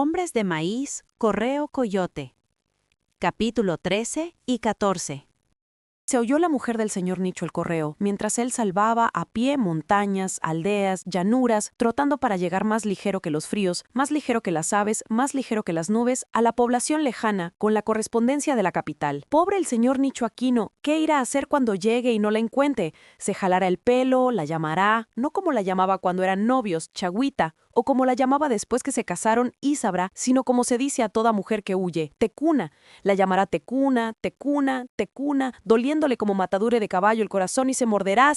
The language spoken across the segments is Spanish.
Hombres de maíz, correo coyote. Capítulo 13 y 14. Se oyó la mujer del señor Nicho el correo, mientras él salvaba a pie montañas, aldeas, llanuras, trotando para llegar más ligero que los fríos, más ligero que las aves, más ligero que las nubes, a la población lejana, con la correspondencia de la capital. Pobre el señor Nicho Aquino, ¿qué irá a hacer cuando llegue y no la encuentre? Se jalará el pelo, la llamará, no como la llamaba cuando eran novios, Chagüita, o como la llamaba después que se casaron, Ísabra, sino como se dice a toda mujer que huye, Tecuna. La llamará Tecuna, Tecuna, Tecuna, doliéndole como matadure de caballo el corazón y se morderá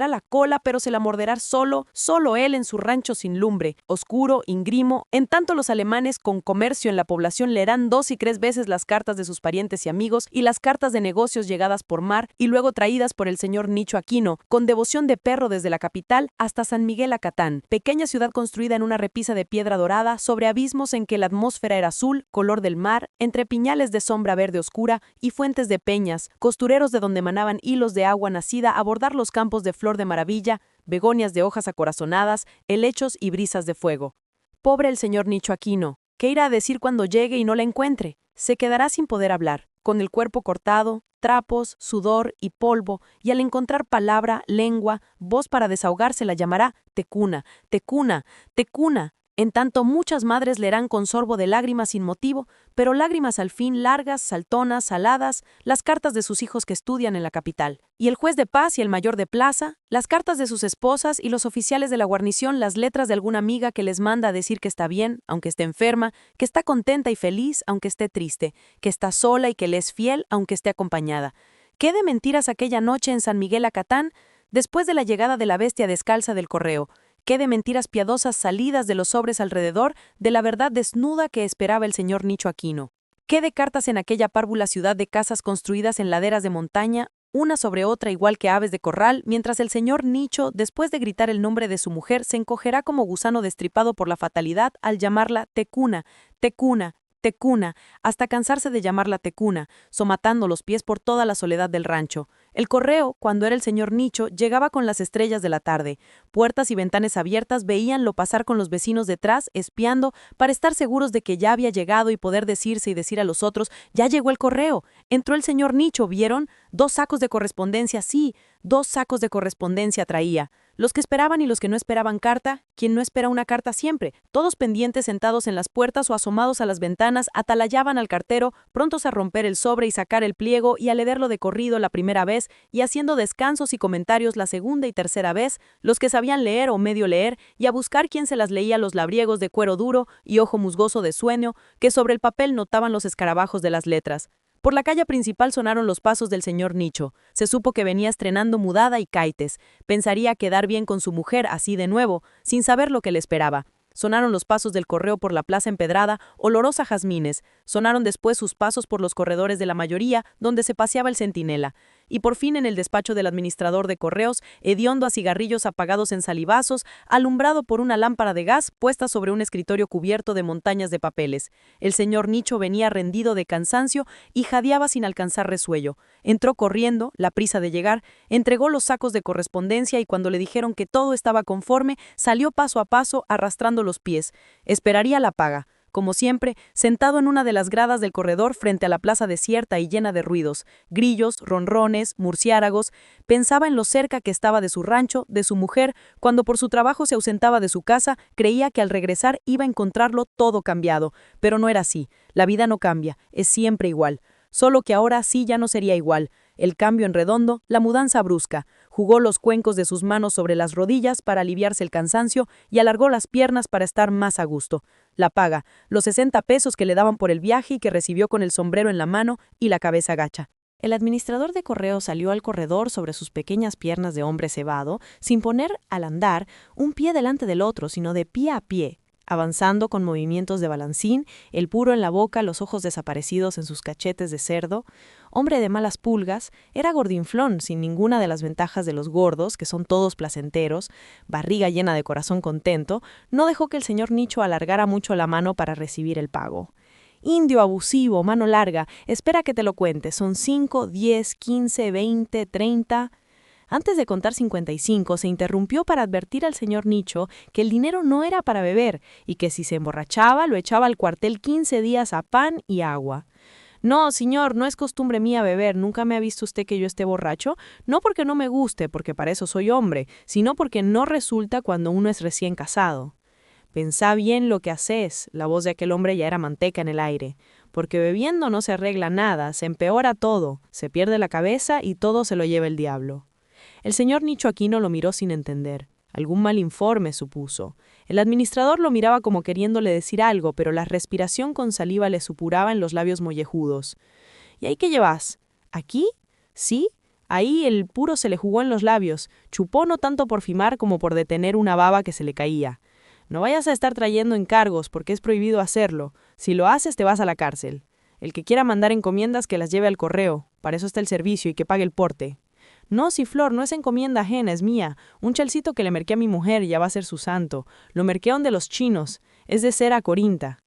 la cola, pero se la morderá solo él en su rancho sin lumbre, oscuro, ingrimo. En tanto los alemanes con comercio en la población leerán 2 y 3 veces las cartas de sus parientes y amigos y las cartas de negocios llegadas por mar y luego traídas por el señor Nicho Aquino, con devoción de perro desde la capital hasta San Miguel Acatán, pequeña ciudad construida en una repisa de piedra dorada sobre abismos en que la atmósfera era azul, color del mar, entre piñales de sombra verde oscura y fuentes de peñas, costureros de donde emanaban hilos de agua nacida a bordar los campos de flor de maravilla, begonias de hojas acorazonadas, helechos y brisas de fuego. Pobre el señor Nicho Aquino, ¿qué irá a decir cuando llegue y no la encuentre? Se quedará sin poder hablar, con el cuerpo cortado, trapos, sudor y polvo, y al encontrar palabra, lengua, voz para desahogarse la llamará Tecuna, Tecuna, Tecuna. En tanto muchas madres leerán con sorbo de lágrimas sin motivo, pero lágrimas al fin largas, saltonas, saladas, las cartas de sus hijos que estudian en la capital. Y el juez de paz y el mayor de plaza, las cartas de sus esposas y los oficiales de la guarnición, las letras de alguna amiga que les manda a decir que está bien, aunque esté enferma, que está contenta y feliz, aunque esté triste, que está sola y que le es fiel, aunque esté acompañada. ¿Qué de mentiras aquella noche en San Miguel Acatán, después de la llegada de la bestia descalza del correo? ¿Qué de mentiras piadosas salidas de los sobres alrededor de la verdad desnuda que esperaba el señor Nicho Aquino? ¿Qué de cartas en aquella párvula ciudad de casas construidas en laderas de montaña, una sobre otra igual que aves de corral, mientras el señor Nicho, después de gritar el nombre de su mujer, se encogerá como gusano destripado por la fatalidad al llamarla Tecuna, Tecuna, Tecuna, hasta cansarse de llamarla Tecuna, somatando los pies por toda la soledad del rancho? El correo, cuando era el señor Nicho, llegaba con las estrellas de la tarde. Puertas y ventanas abiertas veíanlo pasar con los vecinos detrás, espiando, para estar seguros de que ya había llegado y poder decirse y decir a los otros, ya llegó el correo. Entró el señor Nicho, ¿vieron? 2 sacos de correspondencia, sí, 2 sacos de correspondencia traía. Los que esperaban y los que no esperaban carta, quien no espera una carta siempre, todos pendientes sentados en las puertas o asomados a las ventanas, atalayaban al cartero, prontos a romper el sobre y sacar el pliego y a leerlo de corrido la primera vez y haciendo descansos y comentarios la segunda y tercera vez, los que sabían leer o medio leer, y a buscar quién se las leía los labriegos de cuero duro y ojo musgoso de sueño, que sobre el papel notaban los escarabajos de las letras. Por la calle principal sonaron los pasos del señor Nicho. Se supo que venía estrenando mudada y caites. Pensaría quedar bien con su mujer así de nuevo, sin saber lo que le esperaba. Sonaron los pasos del correo por la plaza empedrada, olorosa a jazmines. Sonaron después sus pasos por los corredores de la mayoría, donde se paseaba el centinela. Y por fin en el despacho del administrador de correos, hediondo a cigarrillos apagados en salivazos, alumbrado por una lámpara de gas puesta sobre un escritorio cubierto de montañas de papeles. El señor Nicho venía rendido de cansancio y jadeaba sin alcanzar resuello. Entró corriendo, la prisa de llegar, entregó los sacos de correspondencia y cuando le dijeron que todo estaba conforme, salió paso a paso arrastrando los pies. Esperaría la paga. Como siempre, sentado en una de las gradas del corredor frente a la plaza desierta y llena de ruidos, grillos, ronrones, murciélagos, pensaba en lo cerca que estaba de su rancho, de su mujer, cuando por su trabajo se ausentaba de su casa, creía que al regresar iba a encontrarlo todo cambiado, pero no era así. La vida no cambia, es siempre igual. Solo que ahora sí ya no sería igual. El cambio en redondo, la mudanza brusca. Jugó los cuencos de sus manos sobre las rodillas para aliviarse el cansancio y alargó las piernas para estar más a gusto. La paga, los 60 pesos que le daban por el viaje y que recibió con el sombrero en la mano y la cabeza gacha. El administrador de correo salió al corredor sobre sus pequeñas piernas de hombre cebado, sin poner, al andar, un pie delante del otro, sino de pie a pie, avanzando con movimientos de balancín, el puro en la boca, los ojos desaparecidos en sus cachetes de cerdo. Hombre de malas pulgas, era gordinflón, sin ninguna de las ventajas de los gordos, que son todos placenteros, barriga llena de corazón contento, no dejó que el señor Nicho alargara mucho la mano para recibir el pago. Indio abusivo, mano larga, espera que te lo cuente, son 5, 10, 15, 20, 30... Antes de contar 55, se interrumpió para advertir al señor Nicho que el dinero no era para beber y que si se emborrachaba lo echaba al cuartel 15 días a pan y agua. No, señor, no es costumbre mía beber. ¿Nunca me ha visto usted que yo esté borracho? No porque no me guste, porque para eso soy hombre, sino porque no resulta cuando uno es recién casado. Pensá bien lo que haces. La voz de aquel hombre ya era manteca en el aire. Porque bebiendo no se arregla nada, se empeora todo, se pierde la cabeza y todo se lo lleva el diablo. El señor Nicho Aquino lo miró sin entender. Algún mal informe, supuso. El administrador lo miraba como queriéndole decir algo, pero la respiración con saliva le supuraba en los labios mollejudos. ¿Y ahí qué llevas? ¿Aquí? ¿Sí? Ahí el puro se le jugó en los labios. Chupó no tanto por fimar como por detener una baba que se le caía. No vayas a estar trayendo encargos, porque es prohibido hacerlo. Si lo haces, te vas a la cárcel. El que quiera mandar encomiendas, que las lleve al correo. Para eso está el servicio y que pague el porte. No, si Flor, no es encomienda ajena, es mía. Un chalcito que le merqué a mi mujer ya va a ser su santo. Lo merqué de los chinos. Es de cera corinta.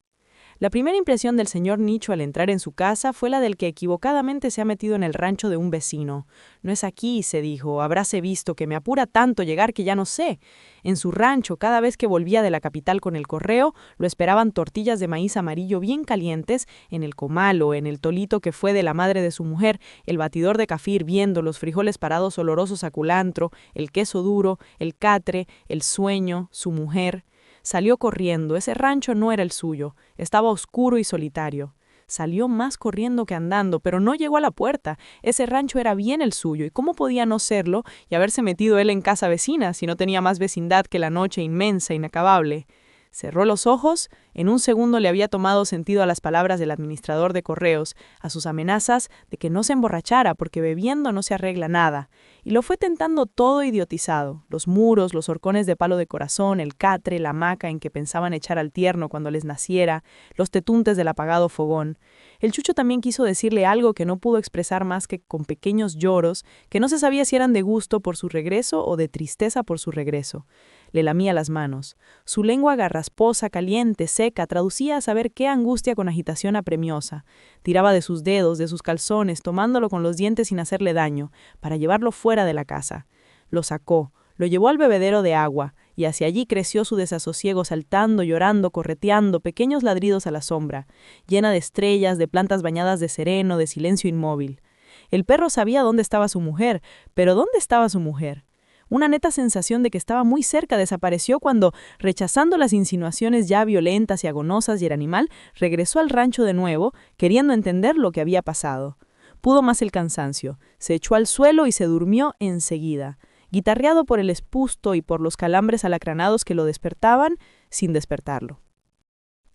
La primera impresión del señor Nicho al entrar en su casa fue la del que equivocadamente se ha metido en el rancho de un vecino. No es aquí, se dijo, habráse visto que me apura tanto llegar que ya no sé. En su rancho, cada vez que volvía de la capital con el correo, lo esperaban tortillas de maíz amarillo bien calientes, en el comal o en el tolito que fue de la madre de su mujer, el batidor de café hirviendo, los frijoles parados olorosos a culantro, el queso duro, el catre, el sueño, su mujer. Salió corriendo, ese rancho no era el suyo, estaba oscuro y solitario. Salió más corriendo que andando, pero no llegó a la puerta. Ese rancho era bien el suyo, ¿y cómo podía no serlo y haberse metido él en casa vecina si no tenía más vecindad que la noche inmensa, inacabable? Cerró los ojos, en un segundo le había tomado sentido a las palabras del administrador de correos, a sus amenazas de que no se emborrachara porque bebiendo no se arregla nada, y lo fue tentando todo idiotizado, los muros, los horcones de palo de corazón, el catre, la hamaca en que pensaban echar al tierno cuando les naciera, los tetuntes del apagado fogón. El Chucho también quiso decirle algo que no pudo expresar más que con pequeños lloros, que no se sabía si eran de gusto por su regreso o de tristeza por su regreso. Le lamía las manos. Su lengua garrasposa, caliente, seca, traducía a saber qué angustia con agitación apremiosa. Tiraba de sus dedos, de sus calzones, tomándolo con los dientes sin hacerle daño, para llevarlo fuera de la casa. Lo sacó, lo llevó al bebedero de agua, y hacia allí creció su desasosiego saltando, llorando, correteando, pequeños ladridos a la sombra, llena de estrellas, de plantas bañadas de sereno, de silencio inmóvil. El perro sabía dónde estaba su mujer, pero ¿dónde estaba su mujer? Una neta sensación de que estaba muy cerca desapareció cuando, rechazando las insinuaciones ya violentas y agonosas y el animal, regresó al rancho de nuevo, queriendo entender lo que había pasado. Pudo más el cansancio, se echó al suelo y se durmió enseguida, guitarreado por el espusto y por los calambres alacranados que lo despertaban sin despertarlo.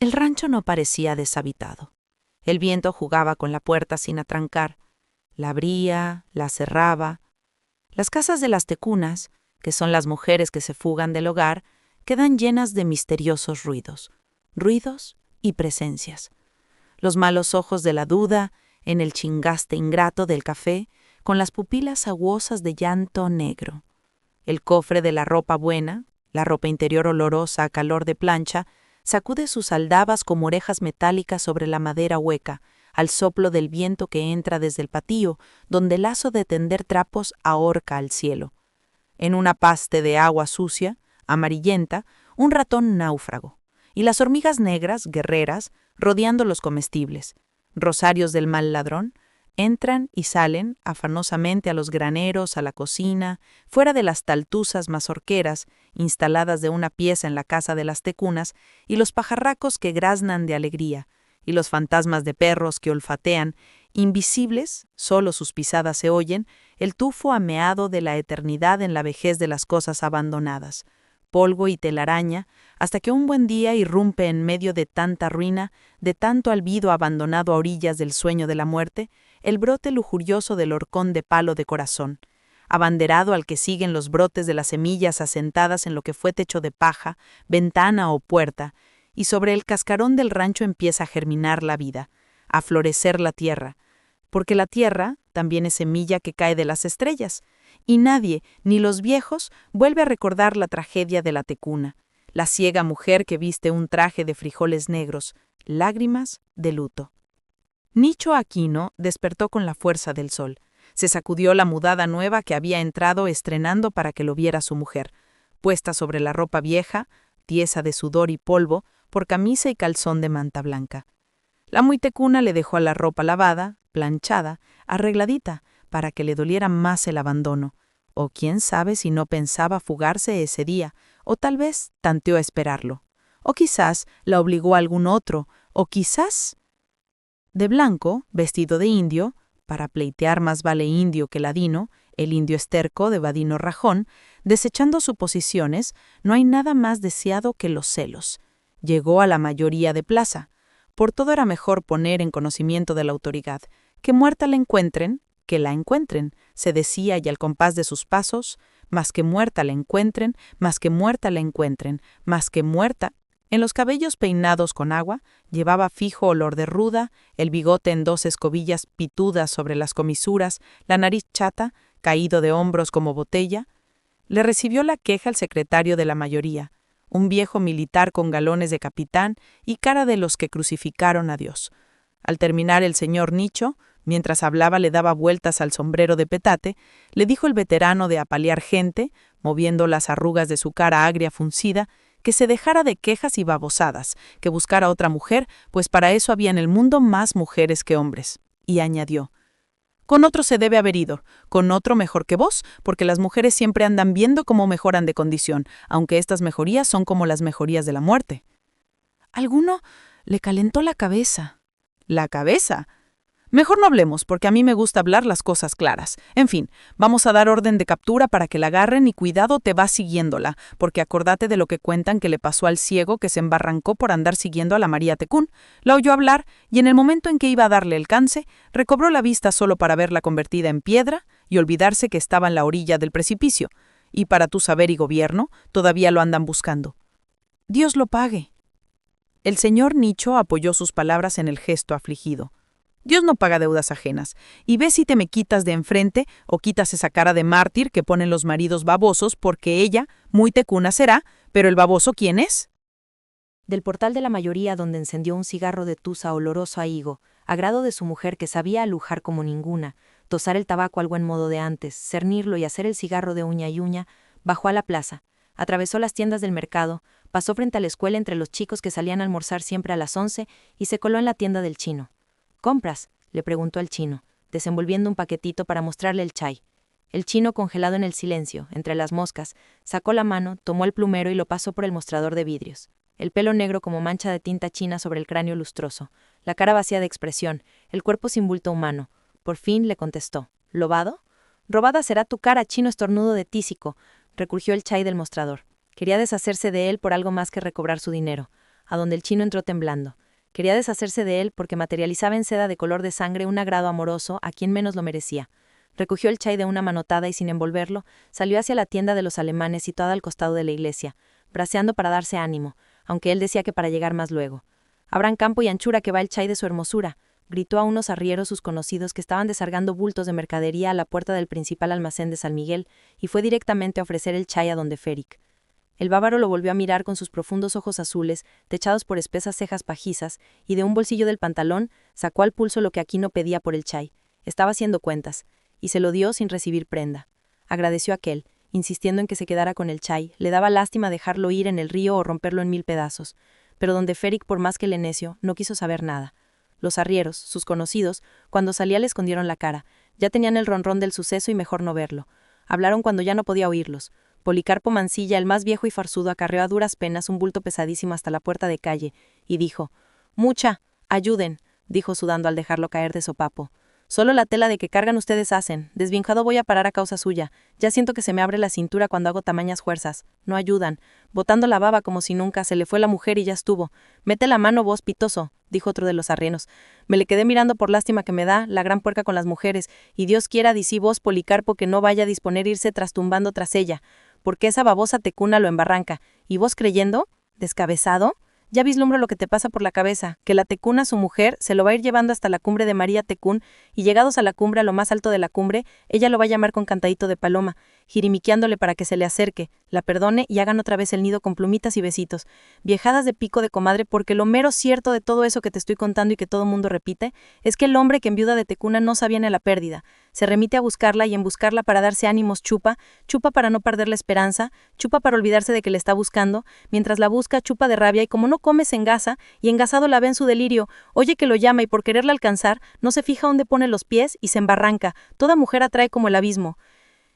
El rancho no parecía deshabitado. El viento jugaba con la puerta sin atrancar. La abría, la cerraba. Las casas de las tecunas, que son las mujeres que se fugan del hogar, quedan llenas de misteriosos ruidos y presencias. Los malos ojos de la duda, en el chingaste ingrato del café, con las pupilas aguosas de llanto negro. El cofre de la ropa buena, la ropa interior olorosa a calor de plancha, sacude sus aldabas como orejas metálicas sobre la madera hueca, al soplo del viento que entra desde el patio, donde el lazo de tender trapos ahorca al cielo. En una paste de agua sucia, amarillenta, un ratón náufrago, y las hormigas negras, guerreras, rodeando los comestibles. Rosarios del mal ladrón, entran y salen afanosamente a los graneros, a la cocina, fuera de las taltuzas mazorqueras, instaladas de una pieza en la casa de las tecunas, y los pajarracos que graznan de alegría, y los fantasmas de perros que olfatean, invisibles, solo sus pisadas se oyen, el tufo ameado de la eternidad en la vejez de las cosas abandonadas, polvo y telaraña, hasta que un buen día irrumpe en medio de tanta ruina, de tanto albido abandonado a orillas del sueño de la muerte, el brote lujurioso del horcón de palo de corazón, abanderado al que siguen los brotes de las semillas asentadas en lo que fue techo de paja, ventana o puerta, y sobre el cascarón del rancho empieza a germinar la vida, a florecer la tierra, porque la tierra también es semilla que cae de las estrellas, y nadie, ni los viejos, vuelve a recordar la tragedia de la tecuna, la ciega mujer que viste un traje de frijoles negros, lágrimas de luto. Nicho Aquino despertó con la fuerza del sol. Se sacudió la mudada nueva que había entrado estrenando para que lo viera su mujer, puesta sobre la ropa vieja, tiesa de sudor y polvo, por camisa y calzón de manta blanca. La muy tecuna le dejó la ropa lavada, planchada, arregladita, para que le doliera más el abandono, o quién sabe si no pensaba fugarse ese día, o tal vez tanteó a esperarlo, o quizás la obligó a algún otro, o quizás... De blanco, vestido de indio, para pleitear más vale indio que ladino, el indio esterco de Vadino Rajón, desechando suposiciones, no hay nada más deseado que los celos. Llegó a la mayoría de plaza. Por todo era mejor poner en conocimiento de la autoridad. Que muerta la encuentren, que la encuentren, se decía y al compás de sus pasos, más que muerta la encuentren, más que muerta la encuentren, más que muerta. En los cabellos peinados con agua, llevaba fijo olor de ruda, el bigote en 2 escobillas pitudas sobre las comisuras, la nariz chata, caído de hombros como botella. Le recibió la queja el secretario de la mayoría, un viejo militar con galones de capitán y cara de los que crucificaron a Dios. Al terminar el señor Nicho, mientras hablaba le daba vueltas al sombrero de petate, le dijo el veterano de apalear gente, moviendo las arrugas de su cara agria fruncida, que se dejara de quejas y babosadas, que buscara otra mujer, pues para eso había en el mundo más mujeres que hombres. Y añadió: con otro se debe haber ido, con otro mejor que vos, porque las mujeres siempre andan viendo cómo mejoran de condición, aunque estas mejorías son como las mejorías de la muerte. Alguno le calentó la cabeza. ¿La cabeza? Mejor no hablemos, porque a mí me gusta hablar las cosas claras. En fin, vamos a dar orden de captura para que la agarren y cuidado te vas siguiéndola, porque acordate de lo que cuentan que le pasó al ciego que se embarrancó por andar siguiendo a la María Tecún. La oyó hablar y en el momento en que iba a darle el cance, recobró la vista solo para verla convertida en piedra y olvidarse que estaba en la orilla del precipicio. Y para tu saber y gobierno, todavía lo andan buscando. Dios lo pague. El señor Nicho apoyó sus palabras en el gesto afligido. Dios no paga deudas ajenas, y ve si te me quitas de enfrente o quitas esa cara de mártir que ponen los maridos babosos, porque ella, muy tecuna será, pero el baboso ¿quién es? Del portal de la mayoría, donde encendió un cigarro de tusa oloroso a higo, agrado de su mujer que sabía alujar como ninguna, tosar el tabaco al buen modo de antes, cernirlo y hacer el cigarro de uña y uña, bajó a la plaza, atravesó las tiendas del mercado, pasó frente a la escuela entre los chicos que salían a almorzar siempre a las 11 y se coló en la tienda del chino. ¿Compras?, le preguntó al chino, desenvolviendo un paquetito para mostrarle el chai. El chino, congelado en el silencio, entre las moscas, sacó la mano, tomó el plumero y lo pasó por el mostrador de vidrios. El pelo negro como mancha de tinta china sobre el cráneo lustroso, la cara vacía de expresión, el cuerpo sin bulto humano. Por fin le contestó: ¿Lobado? Robada será tu cara, chino estornudo de tísico, recurgió el chai del mostrador. Quería deshacerse de él por algo más que recobrar su dinero, a donde el chino entró temblando. Quería deshacerse de él porque materializaba en seda de color de sangre un agrado amoroso a quien menos lo merecía. Recogió el chai de una manotada y sin envolverlo, salió hacia la tienda de los alemanes situada al costado de la iglesia, braceando para darse ánimo, aunque él decía que para llegar más luego. Abran campo y anchura que va el chai de su hermosura, gritó a unos arrieros sus conocidos que estaban desargando bultos de mercadería a la puerta del principal almacén de San Miguel, y fue directamente a ofrecer el chai a don Féric. El bávaro lo volvió a mirar con sus profundos ojos azules, techados por espesas cejas pajizas, y de un bolsillo del pantalón sacó al pulso lo que Aquino pedía por el chai. Estaba haciendo cuentas, y se lo dio sin recibir prenda. Agradeció a aquel, insistiendo en que se quedara con el chai, le daba lástima dejarlo ir en el río o romperlo en 1000 pedazos. Pero don Féric, por más que le necio, no quiso saber nada. Los arrieros, sus conocidos, cuando salía le escondieron la cara. Ya tenían el ronrón del suceso y mejor no verlo. Hablaron cuando ya no podía oírlos. Policarpo Mancilla, el más viejo y farsudo, acarreó a duras penas un bulto pesadísimo hasta la puerta de calle, y dijo: «Mucha, ayuden», dijo sudando al dejarlo caer de sopapo. «Solo la tela de que cargan ustedes hacen. Desvinjado voy a parar a causa suya. Ya siento que se me abre la cintura cuando hago tamañas fuerzas. No ayudan. Botando la baba como si nunca, se le fue la mujer y ya estuvo. Mete la mano vos, pitoso», dijo otro de los arrieros. «Me le quedé mirando por lástima que me da, la gran puerca con las mujeres, y Dios quiera, dicí vos, Policarpo, que no vaya a disponer irse trastumbando tras ella, porque esa babosa tecuna lo embarranca. ¿Y vos creyendo? ¿Descabezado? Ya vislumbro lo que te pasa por la cabeza, que la tecuna, su mujer, se lo va a ir llevando hasta la cumbre de María Tecún, y llegados a la cumbre, a lo más alto de la cumbre, ella lo va a llamar con cantadito de paloma, jirimiqueándole para que se le acerque, la perdone y hagan otra vez el nido con plumitas y besitos. Viejadas de pico de comadre, porque lo mero cierto de todo eso que te estoy contando y que todo mundo repite, es que el hombre que en viuda de Tecuna no sabía ni la pérdida. Se remite a buscarla y en buscarla para darse ánimos chupa para no perder la esperanza, chupa para olvidarse de que le está buscando, mientras la busca chupa de rabia y como no come se engasa, y engasado la ve en su delirio, oye que lo llama y por quererla alcanzar, no se fija dónde pone los pies y se embarranca, toda mujer atrae como el abismo.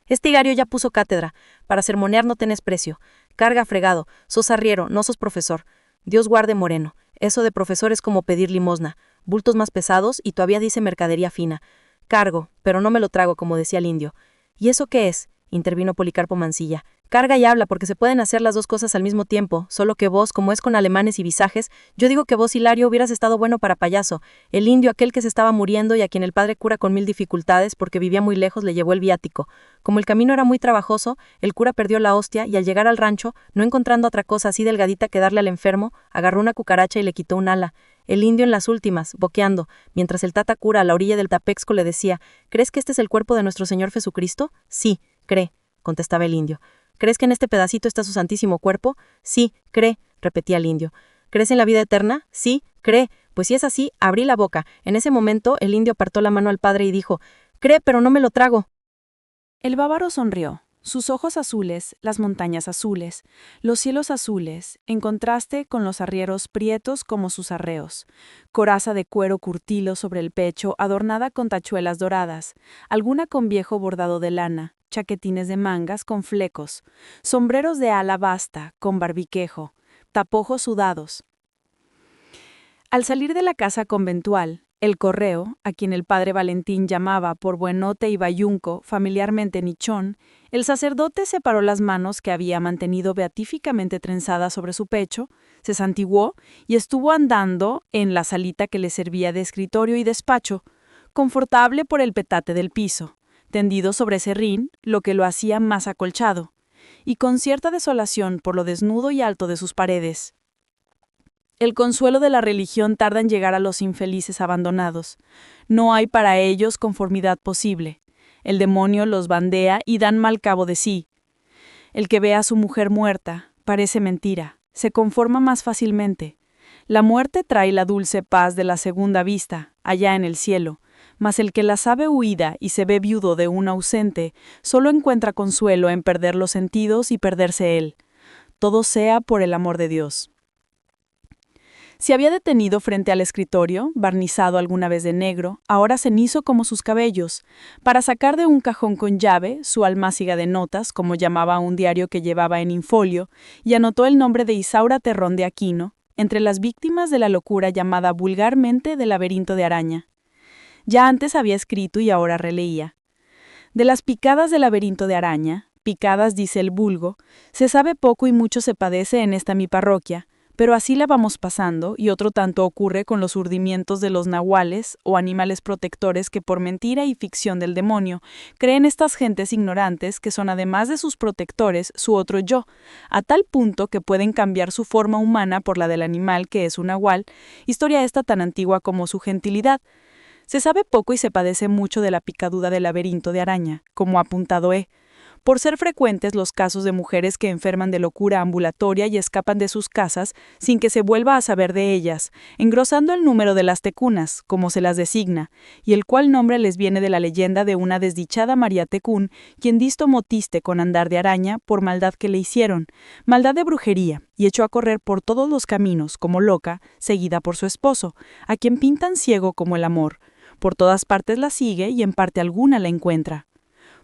Este higario ya puso cátedra, para sermonear no tenés precio, carga fregado, sos arriero, no sos profesor, Dios guarde moreno, eso de profesor es como pedir limosna, bultos más pesados y todavía dice mercadería fina, cargo, pero no me lo trago como decía el indio. ¿Y eso qué es?, intervino Policarpo Mancilla. Carga y habla, porque se pueden hacer las dos cosas al mismo tiempo, solo que vos, como es con alemanes y visajes, yo digo que vos, Hilario, hubieras estado bueno para payaso. El indio, aquel que se estaba muriendo y a quien el padre cura con 1000 dificultades porque vivía muy lejos, le llevó el viático. Como el camino era muy trabajoso, el cura perdió la hostia y al llegar al rancho, no encontrando otra cosa así delgadita que darle al enfermo, agarró una cucaracha y le quitó un ala. El indio en las últimas, boqueando, mientras el tata cura a la orilla del Tapexco le decía, ¿crees que este es el cuerpo de nuestro Señor Jesucristo? Sí, cree, contestaba el indio. ¿Crees que en este pedacito está su santísimo cuerpo? Sí, cree, repetía el indio. ¿Crees en la vida eterna? Sí, cree. Pues si es así, abrí la boca. En ese momento, el indio apartó la mano al padre y dijo, cree, pero no me lo trago. El bávaro sonrió. Sus ojos azules, las montañas azules, los cielos azules, en contraste con los arrieros prietos como sus arreos, coraza de cuero curtilo sobre el pecho adornada con tachuelas doradas, alguna con viejo bordado de lana, chaquetines de mangas con flecos, sombreros de ala basta con barbiquejo, tapojos sudados. Al salir de la casa conventual, el correo, a quien el padre Valentín llamaba por buenote y bayunco, familiarmente Nichón, el sacerdote separó las manos que había mantenido beatíficamente trenzadas sobre su pecho, se santiguó y estuvo andando en la salita que le servía de escritorio y despacho, confortable por el petate del piso, tendido sobre serrín, lo que lo hacía más acolchado, y con cierta desolación por lo desnudo y alto de sus paredes. El consuelo de la religión tarda en llegar a los infelices abandonados. No hay para ellos conformidad posible. El demonio los bandea y dan mal cabo de sí. El que ve a su mujer muerta, parece mentira, se conforma más fácilmente. La muerte trae la dulce paz de la segunda vista, allá en el cielo, mas el que la sabe huida y se ve viudo de un ausente, solo encuentra consuelo en perder los sentidos y perderse él. Todo sea por el amor de Dios. Se había detenido frente al escritorio, barnizado alguna vez de negro, ahora cenizo como sus cabellos, para sacar de un cajón con llave su almáciga de notas, como llamaba un diario que llevaba en infolio, y anotó el nombre de Isaura Terrón de Aquino, entre las víctimas de la locura llamada vulgarmente del laberinto de araña. Ya antes había escrito y ahora releía. De las picadas del laberinto de araña, picadas dice el vulgo, se sabe poco y mucho se padece en esta mi parroquia, pero así la vamos pasando, y otro tanto ocurre con los urdimientos de los nahuales o animales protectores que por mentira y ficción del demonio creen estas gentes ignorantes que son además de sus protectores su otro yo, a tal punto que pueden cambiar su forma humana por la del animal que es un nahual, historia esta tan antigua como su gentilidad. Se sabe poco y se padece mucho de la picadura del laberinto de araña, como apuntado he, por ser frecuentes los casos de mujeres que enferman de locura ambulatoria y escapan de sus casas sin que se vuelva a saber de ellas, engrosando el número de las tecunas, como se las designa, y el cual nombre les viene de la leyenda de una desdichada María Tecún, quien disto motiste con andar de araña por maldad que le hicieron, maldad de brujería, y echó a correr por todos los caminos, como loca, seguida por su esposo, a quien pintan ciego como el amor. Por todas partes la sigue y en parte alguna la encuentra.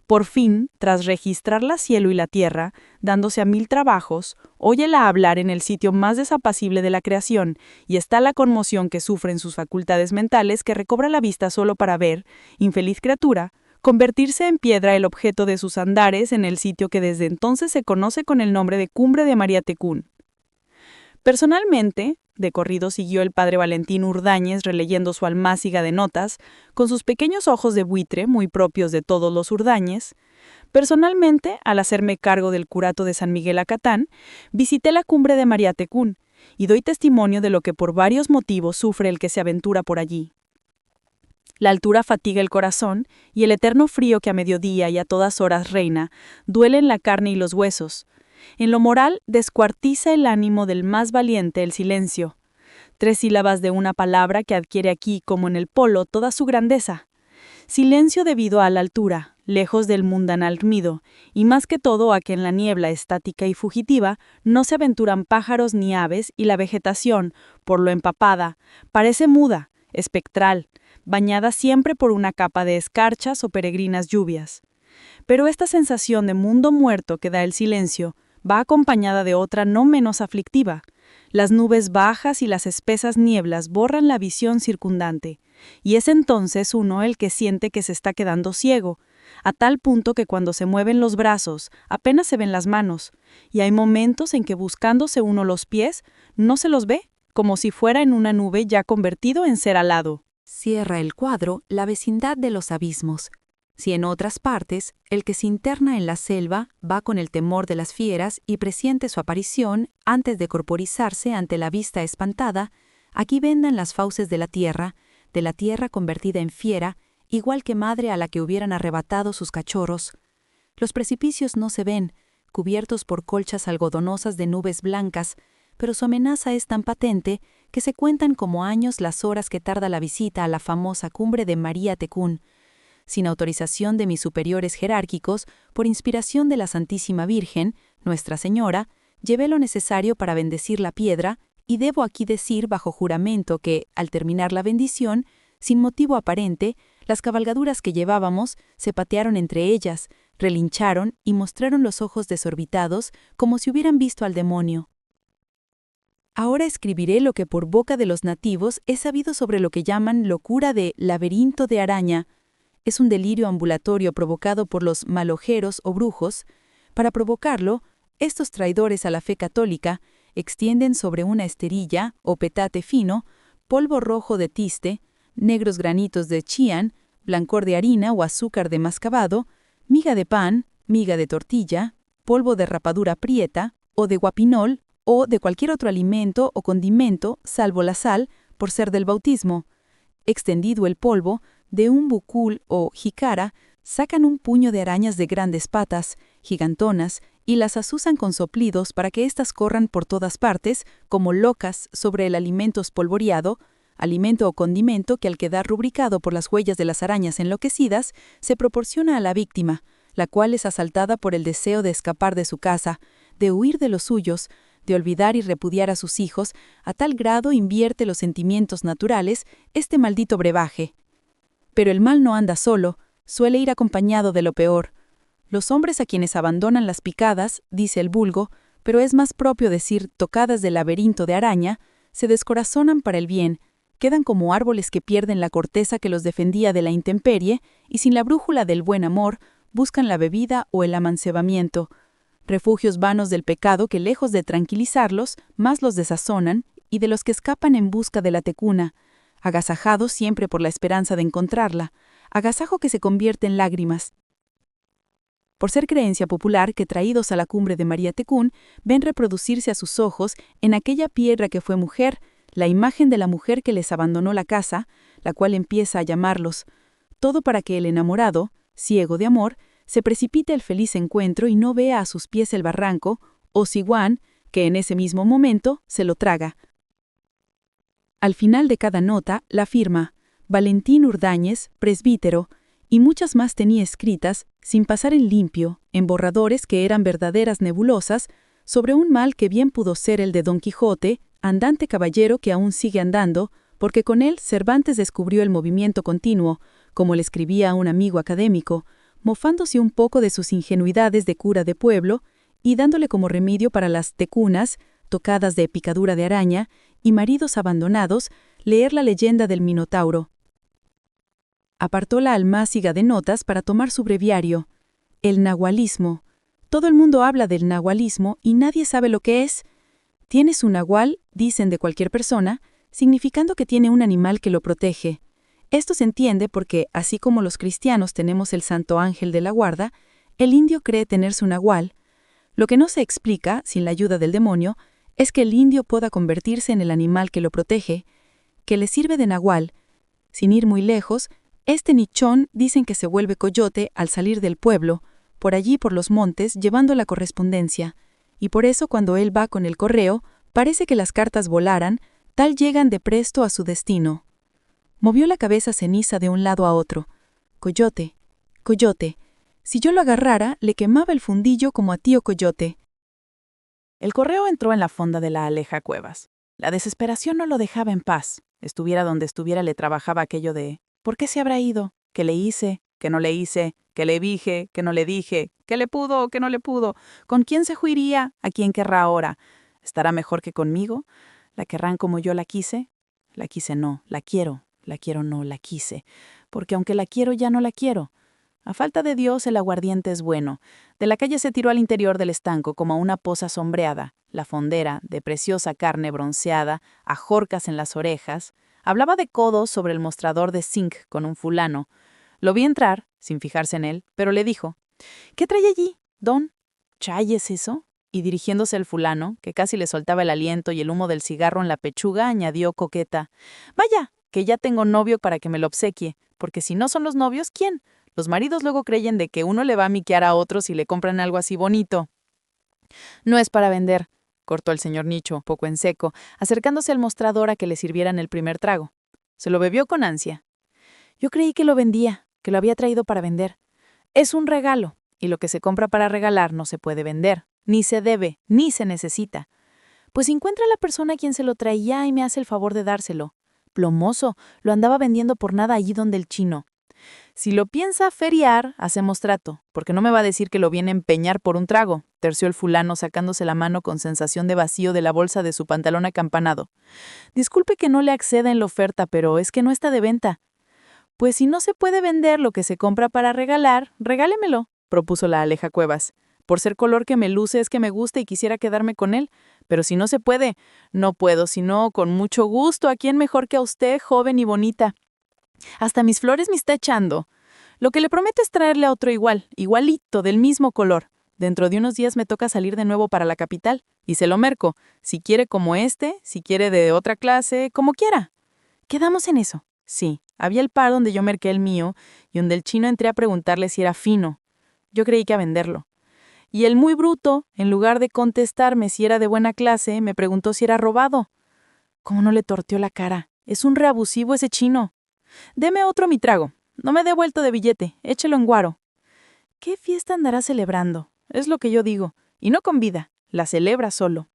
Por fin, tras registrarla cielo y la tierra, dándose a 1000 trabajos, óyela hablar en el sitio más desapacible de la creación, y está la conmoción que sufre en sus facultades mentales que recobra la vista solo para ver, infeliz criatura, convertirse en piedra el objeto de sus andares en el sitio que desde entonces se conoce con el nombre de Cumbre de María Tecún. Personalmente, de corrido siguió el padre Valentín Urdáñez releyendo su almáciga de notas, con sus pequeños ojos de buitre muy propios de todos los Urdáñez. Personalmente, al hacerme cargo del curato de San Miguel Acatán, visité la Cumbre de María Tecún, y doy testimonio de lo que por varios motivos sufre el que se aventura por allí. La altura fatiga el corazón, y el eterno frío que a mediodía y a todas horas reina, duele en la carne y los huesos. En lo moral, descuartiza el ánimo del más valiente el silencio. 3 sílabas de una palabra que adquiere aquí, como en el polo, toda su grandeza. Silencio debido a la altura, lejos del mundanal ruido, y más que todo a que en la niebla estática y fugitiva no se aventuran pájaros ni aves, y la vegetación, por lo empapada, parece muda, espectral, bañada siempre por una capa de escarchas o peregrinas lluvias. Pero esta sensación de mundo muerto que da el silencio va acompañada de otra no menos aflictiva. Las nubes bajas y las espesas nieblas borran la visión circundante, y es entonces uno el que siente que se está quedando ciego, a tal punto que cuando se mueven los brazos apenas se ven las manos, y hay momentos en que buscándose uno los pies no se los ve, como si fuera en una nube ya convertido en ser alado. Cierra el cuadro la vecindad de los abismos. Si en otras partes, el que se interna en la selva va con el temor de las fieras y presiente su aparición antes de corporizarse ante la vista espantada, aquí vendan las fauces de la tierra convertida en fiera, igual que madre a la que hubieran arrebatado sus cachorros. Los precipicios no se ven, cubiertos por colchas algodonosas de nubes blancas, pero su amenaza es tan patente que se cuentan como años las horas que tarda la visita a la famosa cumbre de María Tecún. Sin autorización de mis superiores jerárquicos, por inspiración de la Santísima Virgen, Nuestra Señora, llevé lo necesario para bendecir la piedra, y debo aquí decir bajo juramento que, al terminar la bendición, sin motivo aparente, las cabalgaduras que llevábamos se patearon entre ellas, relincharon y mostraron los ojos desorbitados como si hubieran visto al demonio. Ahora escribiré lo que por boca de los nativos he sabido sobre lo que llaman locura de laberinto de araña. Es un delirio ambulatorio provocado por los malojeros o brujos. Para provocarlo, estos traidores a la fe católica extienden sobre una esterilla o petate fino polvo rojo de tiste, negros granitos de chían, blancor de harina o azúcar de mascabado, miga de pan, miga de tortilla, polvo de rapadura prieta o de guapinol o de cualquier otro alimento o condimento, salvo la sal, por ser del bautismo. Extendido el polvo, de un bucul o jicara, sacan un puño de arañas de grandes patas, gigantonas, y las azuzan con soplidos para que éstas corran por todas partes, como locas, sobre el alimento espolvoreado, alimento o condimento que al quedar rubricado por las huellas de las arañas enloquecidas, se proporciona a la víctima, la cual es asaltada por el deseo de escapar de su casa, de huir de los suyos, de olvidar y repudiar a sus hijos, a tal grado invierte los sentimientos naturales este maldito brebaje. Pero el mal no anda solo, suele ir acompañado de lo peor. Los hombres a quienes abandonan las picadas, dice el vulgo, pero es más propio decir tocadas del laberinto de araña, se descorazonan para el bien, quedan como árboles que pierden la corteza que los defendía de la intemperie y sin la brújula del buen amor buscan la bebida o el amancebamiento, refugios vanos del pecado que lejos de tranquilizarlos, más los desazonan, y de los que escapan en busca de la tecuna, agasajados siempre por la esperanza de encontrarla, agasajo que se convierte en lágrimas. Por ser creencia popular que traídos a la cumbre de María Tecún, ven reproducirse a sus ojos en aquella piedra que fue mujer, la imagen de la mujer que les abandonó la casa, la cual empieza a llamarlos, todo para que el enamorado, ciego de amor, se precipite el feliz encuentro y no vea a sus pies el barranco, o Siguán, que en ese mismo momento se lo traga. Al final de cada nota, la firma, Valentín Urdáñez, presbítero, y muchas más tenía escritas, sin pasar en limpio, en borradores que eran verdaderas nebulosas, sobre un mal que bien pudo ser el de Don Quijote, andante caballero que aún sigue andando, porque con él Cervantes descubrió el movimiento continuo, como le escribía a un amigo académico, mofándose un poco de sus ingenuidades de cura de pueblo y dándole como remedio para las tecunas, tocadas de picadura de araña, y maridos abandonados, leer la leyenda del Minotauro. Apartó la almáciga de notas para tomar su breviario. El nahualismo. Todo el mundo habla del nahualismo y nadie sabe lo que es. Tienes un nahual, dicen de cualquier persona, significando que tiene un animal que lo protege. Esto se entiende porque, así como los cristianos tenemos el santo ángel de la guarda, el indio cree tener su nahual. Lo que no se explica, sin la ayuda del demonio, es que el indio pueda convertirse en el animal que lo protege, que le sirve de nahual. Sin ir muy lejos, Este nichón dicen que se vuelve coyote al salir del pueblo, por allí por los montes, llevando la correspondencia, y por eso cuando él va con el correo, parece que las cartas volaran, tal llegan de presto a su destino. Movió la cabeza ceniza de un lado a otro. Coyote, coyote, si yo lo agarrara, le quemaba el fundillo como a tío Coyote. El correo entró en la fonda de la Aleja Cuevas. La desesperación no lo dejaba en paz. Estuviera donde estuviera le trabajaba aquello de ¿por qué se habrá ido? ¿Qué le hice? ¿Qué no le hice? ¿Qué le dije? ¿Qué no le dije? ¿Qué le pudo? ¿Qué no le pudo? ¿Con quién se juiría? ¿A quién querrá ahora? ¿Estará mejor que conmigo? ¿La querrán como yo la quise? La quise no, la quiero no, la quise. Porque aunque la quiero ya no la quiero. A falta de Dios, el aguardiente es bueno. De la calle se tiró al interior del estanco como a una poza sombreada. La fondera, de preciosa carne bronceada, ajorcas en las orejas, hablaba de codos sobre el mostrador de zinc con un fulano. Lo vi entrar, sin fijarse en él, pero le dijo, ¿qué trae allí, don? ¿Chay es eso? Y dirigiéndose al fulano, que casi le soltaba el aliento y el humo del cigarro en la pechuga, añadió coqueta, vaya, que ya tengo novio para que me lo obsequie, porque si no son los novios, ¿quién? Los maridos luego creen de que uno le va a miquear a otro si le compran algo así bonito. No es para vender, cortó el señor Nicho, poco en seco, acercándose al mostrador a que le sirvieran el primer trago. Se lo bebió con ansia. Yo creí que lo vendía, que lo había traído para vender. Es un regalo, y lo que se compra para regalar no se puede vender, ni se debe, ni se necesita. Pues encuentra a la persona a quien se lo traía y me hace el favor de dárselo. Plomoso, lo andaba vendiendo por nada allí donde el chino. Si lo piensa feriar, hacemos trato, porque no me va a decir que lo viene a empeñar por un trago, terció el fulano sacándose la mano con sensación de vacío de la bolsa de su pantalón acampanado. Disculpe que no le acceda en la oferta, pero es que no está de venta. Pues si no se puede vender lo que se compra para regalar, regálemelo, propuso la Aleja Cuevas. Por ser color que me luce es que me gusta y quisiera quedarme con él, pero si no se puede, no puedo, sino con mucho gusto, ¿a quién mejor que a usted, joven y bonita? Hasta mis flores me está echando. Lo que le prometo es traerle a otro igual, igualito, del mismo color. Dentro de unos días me toca salir de nuevo para la capital, y se lo merco, si quiere como si quiere de otra clase, como quiera. ¿Quedamos en eso? Sí, había el par donde yo merqué el mío, y donde el chino entré a preguntarle si era fino. Yo creí que a venderlo. Y el muy bruto, en lugar de contestarme si era de buena clase, me preguntó si era robado. ¿Cómo no le torteó la cara? Es un reabusivo ese chino. Deme otro mi trago. No me dé vuelto de billete. Échelo en guaro. ¿Qué fiesta andará celebrando? Es lo que yo digo. Y no con vida. La celebra solo.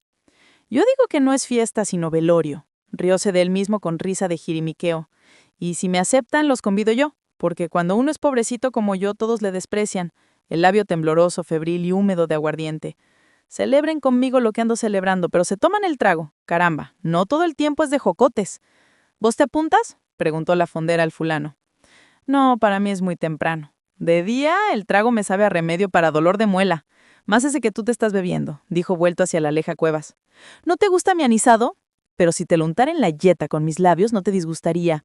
Yo digo que no es fiesta sino velorio. Rióse de él mismo con risa de jirimiqueo. Y si me aceptan, los convido yo. Porque cuando uno es pobrecito como yo, todos le desprecian. El labio tembloroso, febril y húmedo de aguardiente. Celebren conmigo lo que ando celebrando, pero se toman el trago. Caramba, no todo el tiempo es de jocotes. ¿Vos te apuntas? Preguntó la fondera al fulano. No, para mí es muy temprano. De día, el trago me sabe a remedio para dolor de muela. Más ese que tú te estás bebiendo, dijo vuelto hacia la Aleja Cuevas. ¿No te gusta mi anisado? Pero si te lo untara en la yeta con mis labios, no te disgustaría.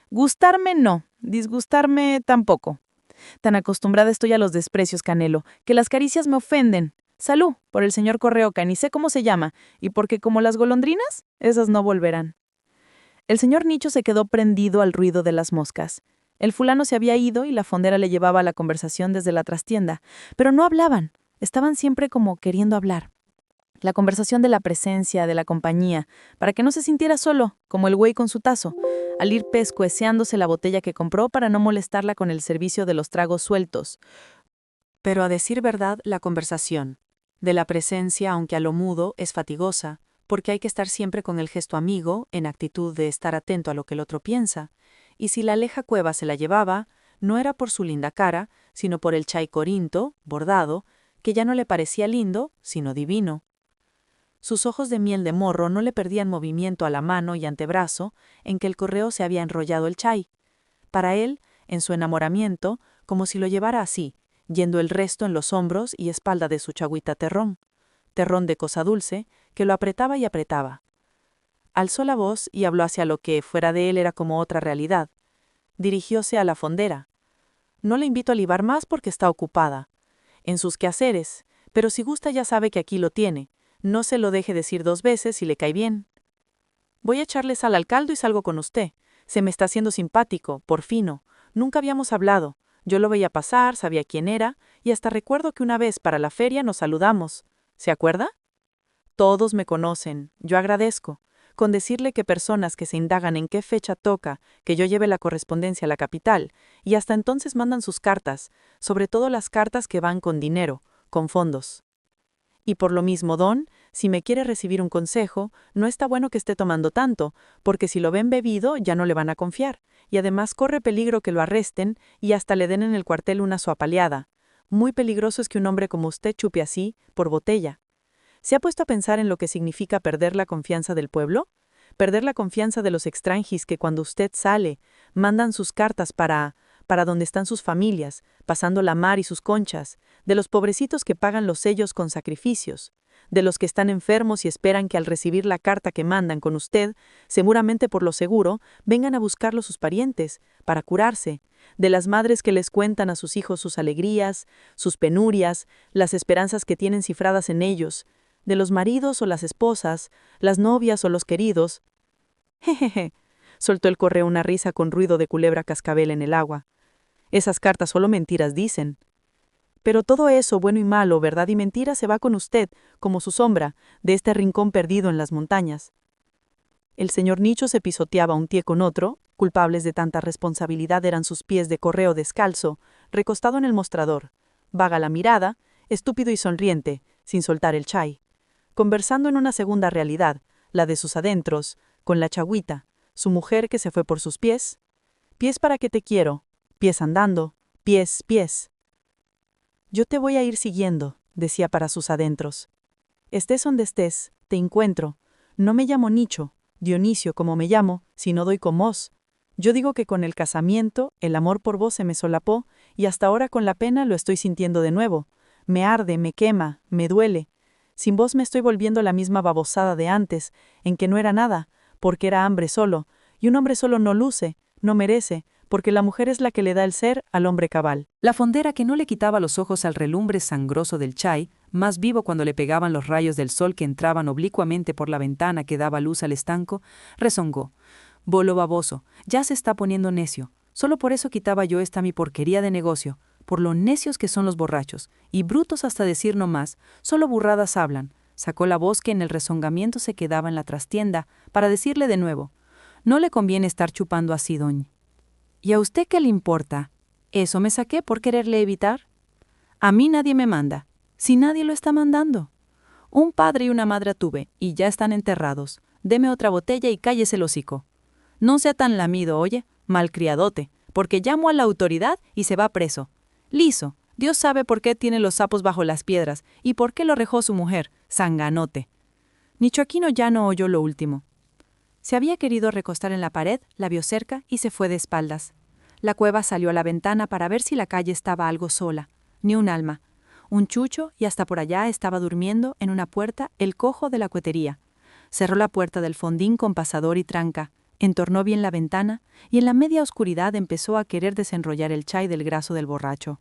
Gustarme no, disgustarme tampoco. Tan acostumbrada estoy a los desprecios, Canelo, que las caricias me ofenden. Salud, por el señor Correoca, ni sé cómo se llama, y porque como las golondrinas, esas no volverán. El señor Nicho se quedó prendido al ruido de las moscas. El fulano se había ido y la fondera le llevaba la conversación desde la trastienda, pero no hablaban, estaban siempre como queriendo hablar. La conversación de la presencia, de la compañía, para que no se sintiera solo, como el güey con su tazo, al ir pescueceándose la botella que compró para no molestarla con el servicio de los tragos sueltos. Pero a decir verdad, la conversación, de la presencia, aunque a lo mudo, es fatigosa, porque hay que estar siempre con el gesto amigo, en actitud de estar atento a lo que el otro piensa, y si la Aleja Cueva se la llevaba, no era por su linda cara, sino por el chay corinto, bordado, que ya no le parecía lindo, sino divino. Sus ojos de miel de morro no le perdían movimiento a la mano y antebrazo en que el correo se había enrollado el chay. Para él, en su enamoramiento, como si lo llevara así, yendo el resto en los hombros y espalda de su chagüita terrón de cosa dulce, que lo apretaba y apretaba. Alzó la voz y habló hacia lo que, fuera de él, era como otra realidad. Dirigióse a la fondera. No le invito a libar más porque está ocupada. En sus quehaceres, pero si gusta ya sabe que aquí lo tiene. No se lo deje decir 2 veces si le cae bien. Voy a echarle sal al caldo y salgo con usted. Se me está haciendo simpático, por fino. Nunca habíamos hablado. Yo lo veía pasar, sabía quién era, y hasta recuerdo que una vez para la feria nos saludamos. ¿Se acuerda? Todos me conocen, yo agradezco. Con decirle que personas que se indagan en qué fecha toca que yo lleve la correspondencia a la capital, y hasta entonces mandan sus cartas, sobre todo las cartas que van con dinero, con fondos. Y por lo mismo, don, si me quiere recibir un consejo, no está bueno que esté tomando tanto, porque si lo ven bebido ya no le van a confiar, y además corre peligro que lo arresten y hasta le den en el cuartel una soapaleada. Muy peligroso es que un hombre como usted chupe así, por botella. ¿Se ha puesto a pensar en lo que significa perder la confianza del pueblo? Perder la confianza de los extranjis que cuando usted sale, mandan sus cartas para donde están sus familias, pasando la mar y sus conchas, de los pobrecitos que pagan los sellos con sacrificios, de los que están enfermos y esperan que al recibir la carta que mandan con usted, seguramente por lo seguro, vengan a buscarlo sus parientes, para curarse, de las madres que les cuentan a sus hijos sus alegrías, sus penurias, las esperanzas que tienen cifradas en ellos, de los maridos o las esposas, las novias o los queridos. Jejeje, soltó el correo una risa con ruido de culebra cascabel en el agua. Esas cartas solo mentiras dicen. Pero todo eso, bueno y malo, verdad y mentira, se va con usted, como su sombra, de este rincón perdido en las montañas. El señor Nicho se pisoteaba un pie con otro, culpables de tanta responsabilidad eran sus pies de correo descalzo, recostado en el mostrador, vaga la mirada, estúpido y sonriente, sin soltar el chai, conversando en una segunda realidad, la de sus adentros, con la chagüita, su mujer que se fue por sus pies. Pies para que te quiero, pies andando, pies, pies. Yo te voy a ir siguiendo, decía para sus adentros. Estés donde estés, te encuentro. No me llamo Nicho, Dionisio como me llamo, si no doy con vos. Yo digo que con el casamiento, el amor por vos se me solapó, y hasta ahora con la pena lo estoy sintiendo de nuevo. Me arde, me quema, me duele. Sin vos me estoy volviendo la misma babosada de antes, en que no era nada, porque era hambre solo, y un hombre solo no luce, no merece, porque la mujer es la que le da el ser al hombre cabal. La fondera, que no le quitaba los ojos al relumbre sangroso del chai, más vivo cuando le pegaban los rayos del sol que entraban oblicuamente por la ventana que daba luz al estanco, rezongó. Bolo baboso, ya se está poniendo necio. Solo por eso quitaba yo esta mi porquería de negocio, por lo necios que son los borrachos, y brutos hasta decir no más, solo burradas hablan. Sacó la voz que en el rezongamiento se quedaba en la trastienda, para decirle de nuevo, no le conviene estar chupando así, doñ. ¿Y a usted qué le importa? ¿Eso me saqué por quererle evitar? A mí nadie me manda, si nadie lo está mandando. Un padre y una madre tuve, y ya están enterrados. Deme otra botella y cállese el hocico. No sea tan lamido, oye, malcriadote, porque llamo a la autoridad y se va preso. Liso, Dios sabe por qué tiene los sapos bajo las piedras, y por qué lo rejó su mujer, zanganote. Nichoaquino ya no oyó lo último. Se había querido recostar en la pared, la vio cerca y se fue de espaldas. La cueva salió a la ventana para ver si la calle estaba algo sola. Ni un alma. Un chucho, y hasta por allá estaba durmiendo en una puerta el cojo de la cuetería. Cerró la puerta del fondín con pasador y tranca, entornó bien la ventana, y en la media oscuridad empezó a querer desenrollar el chai del graso del borracho.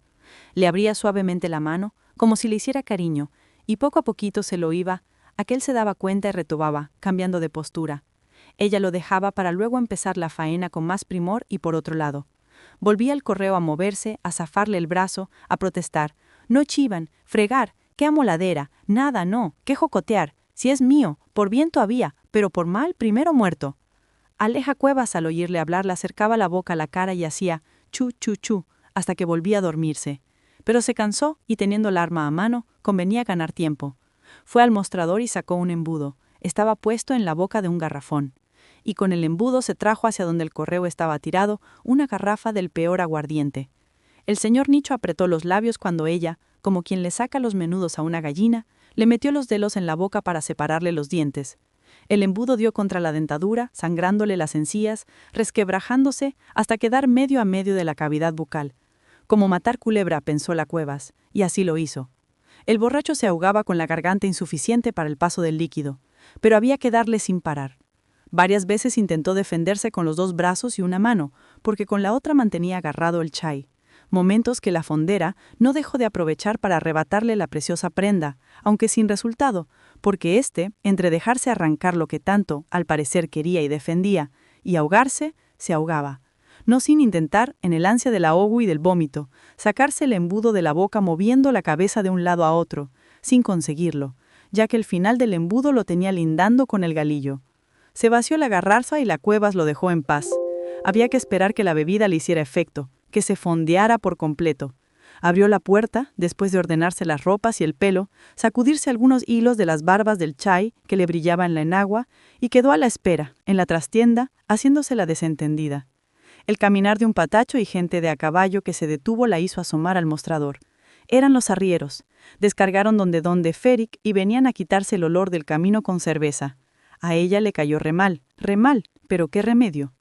Le abría suavemente la mano, como si le hiciera cariño, y poco a poquito se lo iba. Aquel se daba cuenta y retobaba, cambiando de postura. Ella lo dejaba para luego empezar la faena con más primor y por otro lado. Volvía el correo a moverse, a zafarle el brazo, a protestar. No chivan, fregar, qué amoladera, nada, no, qué jocotear, si es mío, por bien todavía, pero por mal primero muerto. Aleja Cuevas al oírle hablar le acercaba la boca a la cara y hacía chu, chu, chu, hasta que volvía a dormirse. Pero se cansó y teniendo el arma a mano, convenía ganar tiempo. Fue al mostrador y sacó un embudo. Estaba puesto en la boca de un garrafón. Y con el embudo se trajo hacia donde el correo estaba tirado una garrafa del peor aguardiente. El señor Nicho apretó los labios cuando ella, como quien le saca los menudos a una gallina, le metió los dedos en la boca para separarle los dientes. El embudo dio contra la dentadura, sangrándole las encías, resquebrajándose hasta quedar medio a medio de la cavidad bucal. Como matar culebra, pensó la Cuevas, y así lo hizo. El borracho se ahogaba con la garganta insuficiente para el paso del líquido, pero había que darle sin parar. Varias veces intentó defenderse con los dos brazos y una mano, porque con la otra mantenía agarrado el chai. Momentos que la fondera no dejó de aprovechar para arrebatarle la preciosa prenda, aunque sin resultado, porque éste, entre dejarse arrancar lo que tanto, al parecer, quería y defendía, y ahogarse, se ahogaba. no sin intentar, en el ansia del ahogo y del vómito, sacarse el embudo de la boca moviendo la cabeza de un lado a otro, sin conseguirlo, ya que el final del embudo lo tenía lindando con el galillo. Se vació la garrafa y la Cuevas lo dejó en paz. Había que esperar que la bebida le hiciera efecto, que se fondeara por completo. Abrió la puerta, después de ordenarse las ropas y el pelo, sacudirse algunos hilos de las barbas del chai que le brillaba en la enagua, y quedó a la espera, en la trastienda, haciéndose la desentendida. El caminar de un patacho y gente de a caballo que se detuvo la hizo asomar al mostrador. Eran los arrieros. Descargaron donde Féric y venían a quitarse el olor del camino con cerveza. A ella le cayó re mal, pero qué remedio.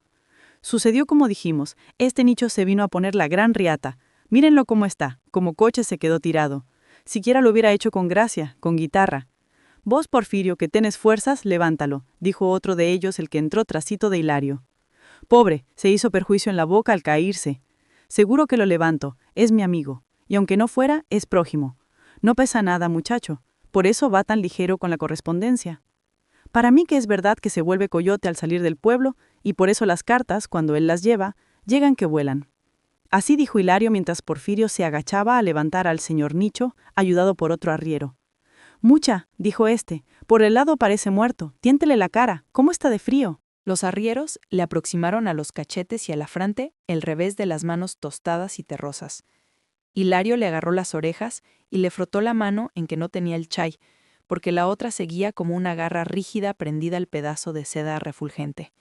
Sucedió como dijimos, este nicho se vino a poner la gran riata. Mírenlo cómo está, como coche se quedó tirado. Siquiera lo hubiera hecho con gracia, con guitarra. Vos, Porfirio, que tenés fuerzas, levántalo, dijo otro de ellos, el que entró trasito de Hilario. Pobre, se hizo perjuicio en la boca al caerse. Seguro que lo levanto, es mi amigo, y aunque no fuera, es prójimo. No pesa nada, muchacho, por eso va tan ligero con la correspondencia. Para mí que es verdad que se vuelve coyote al salir del pueblo, y por eso las cartas, cuando él las lleva, llegan que vuelan. Así dijo Hilario mientras Porfirio se agachaba a levantar al señor Nicho, ayudado por otro arriero. «Mucha», dijo este, «por el lado parece muerto, tiéntele la cara, ¿cómo está de frío?» Los arrieros le aproximaron a los cachetes y a la frente el revés de las manos tostadas y terrosas. Hilario le agarró las orejas y le frotó la mano en que no tenía el chai, porque la otra seguía como una garra rígida prendida al pedazo de seda refulgente.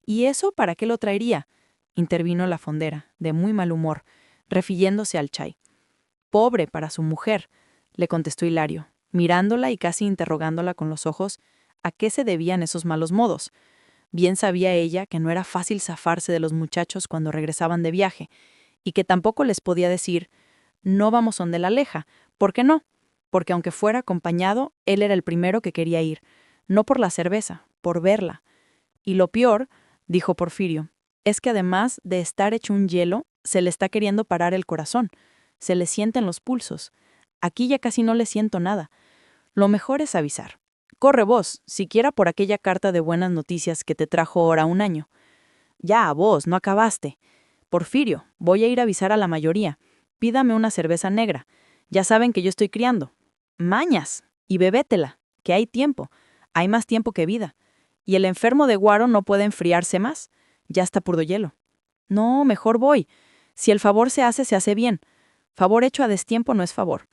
«¿Y eso para qué lo traería?», intervino la fondera, de muy mal humor, refiriéndose al chai. «Pobre para su mujer», le contestó Hilario, mirándola y casi interrogándola con los ojos a qué se debían esos malos modos. Bien sabía ella que no era fácil zafarse de los muchachos cuando regresaban de viaje, y que tampoco les podía decir, «no vamos donde la Leja», ¿por qué no? Porque aunque fuera acompañado, él era el primero que quería ir, no por la cerveza, por verla. Y lo peor, dijo Porfirio, es que además de estar hecho un hielo, se le está queriendo parar el corazón, se le sienten los pulsos. Aquí ya casi no le siento nada. Lo mejor es avisar. Corre vos, siquiera por aquella carta de buenas noticias que te trajo ahora un año. Ya, vos, no acabaste. Porfirio, voy a ir a avisar a la mayoría. Pídame una cerveza negra. Ya saben que yo estoy criando. Mañas, y bebétela, que hay tiempo. Hay más tiempo que vida. Y el enfermo de Guaro no puede enfriarse más. Ya está puro hielo. No, mejor voy. Si el favor se hace bien. Favor hecho a destiempo no es favor.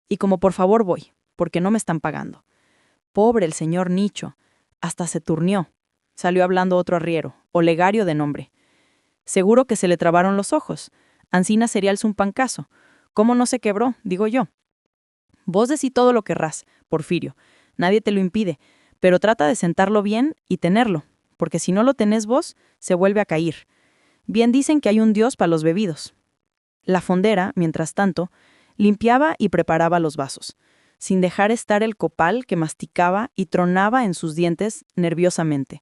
Y como por favor voy, porque no me están pagando. Pobre el señor Nicho. Hasta se turnió. Salió hablando otro arriero, Olegario de nombre. Seguro que se le trabaron los ojos. Ancina sería el zumpancazo. ¿Cómo no se quebró? Digo yo. Vos decí todo lo querrás, Porfirio. Nadie te lo impide, pero trata de sentarlo bien y tenerlo, porque si no lo tenés vos, se vuelve a caer. Bien dicen que hay un Dios para los bebidos. La fondera, mientras tanto, limpiaba y preparaba los vasos, sin dejar estar el copal que masticaba y tronaba en sus dientes nerviosamente.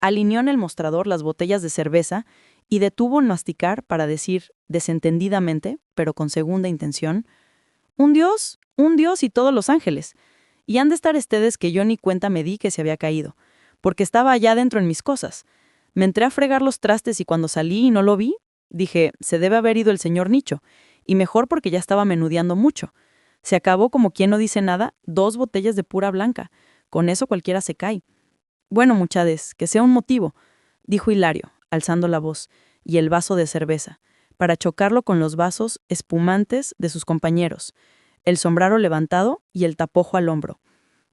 Alineó en el mostrador las botellas de cerveza y detuvo en masticar para decir, desentendidamente, pero con segunda intención, un Dios y todos los ángeles. Y han de estar ustedes que yo ni cuenta me di que se había caído, porque estaba allá dentro en mis cosas. Me entré a fregar los trastes y cuando salí y no lo vi, dije, se debe haber ido el señor Nicho, y mejor porque ya estaba menudeando mucho. Se acabó como quien no dice nada, 2 botellas de pura blanca. Con eso cualquiera se cae. Bueno, muchades, que sea un motivo, dijo Hilario, alzando la voz, y el vaso de cerveza, para chocarlo con los vasos espumantes de sus compañeros, el sombrero levantado y el tapojo al hombro.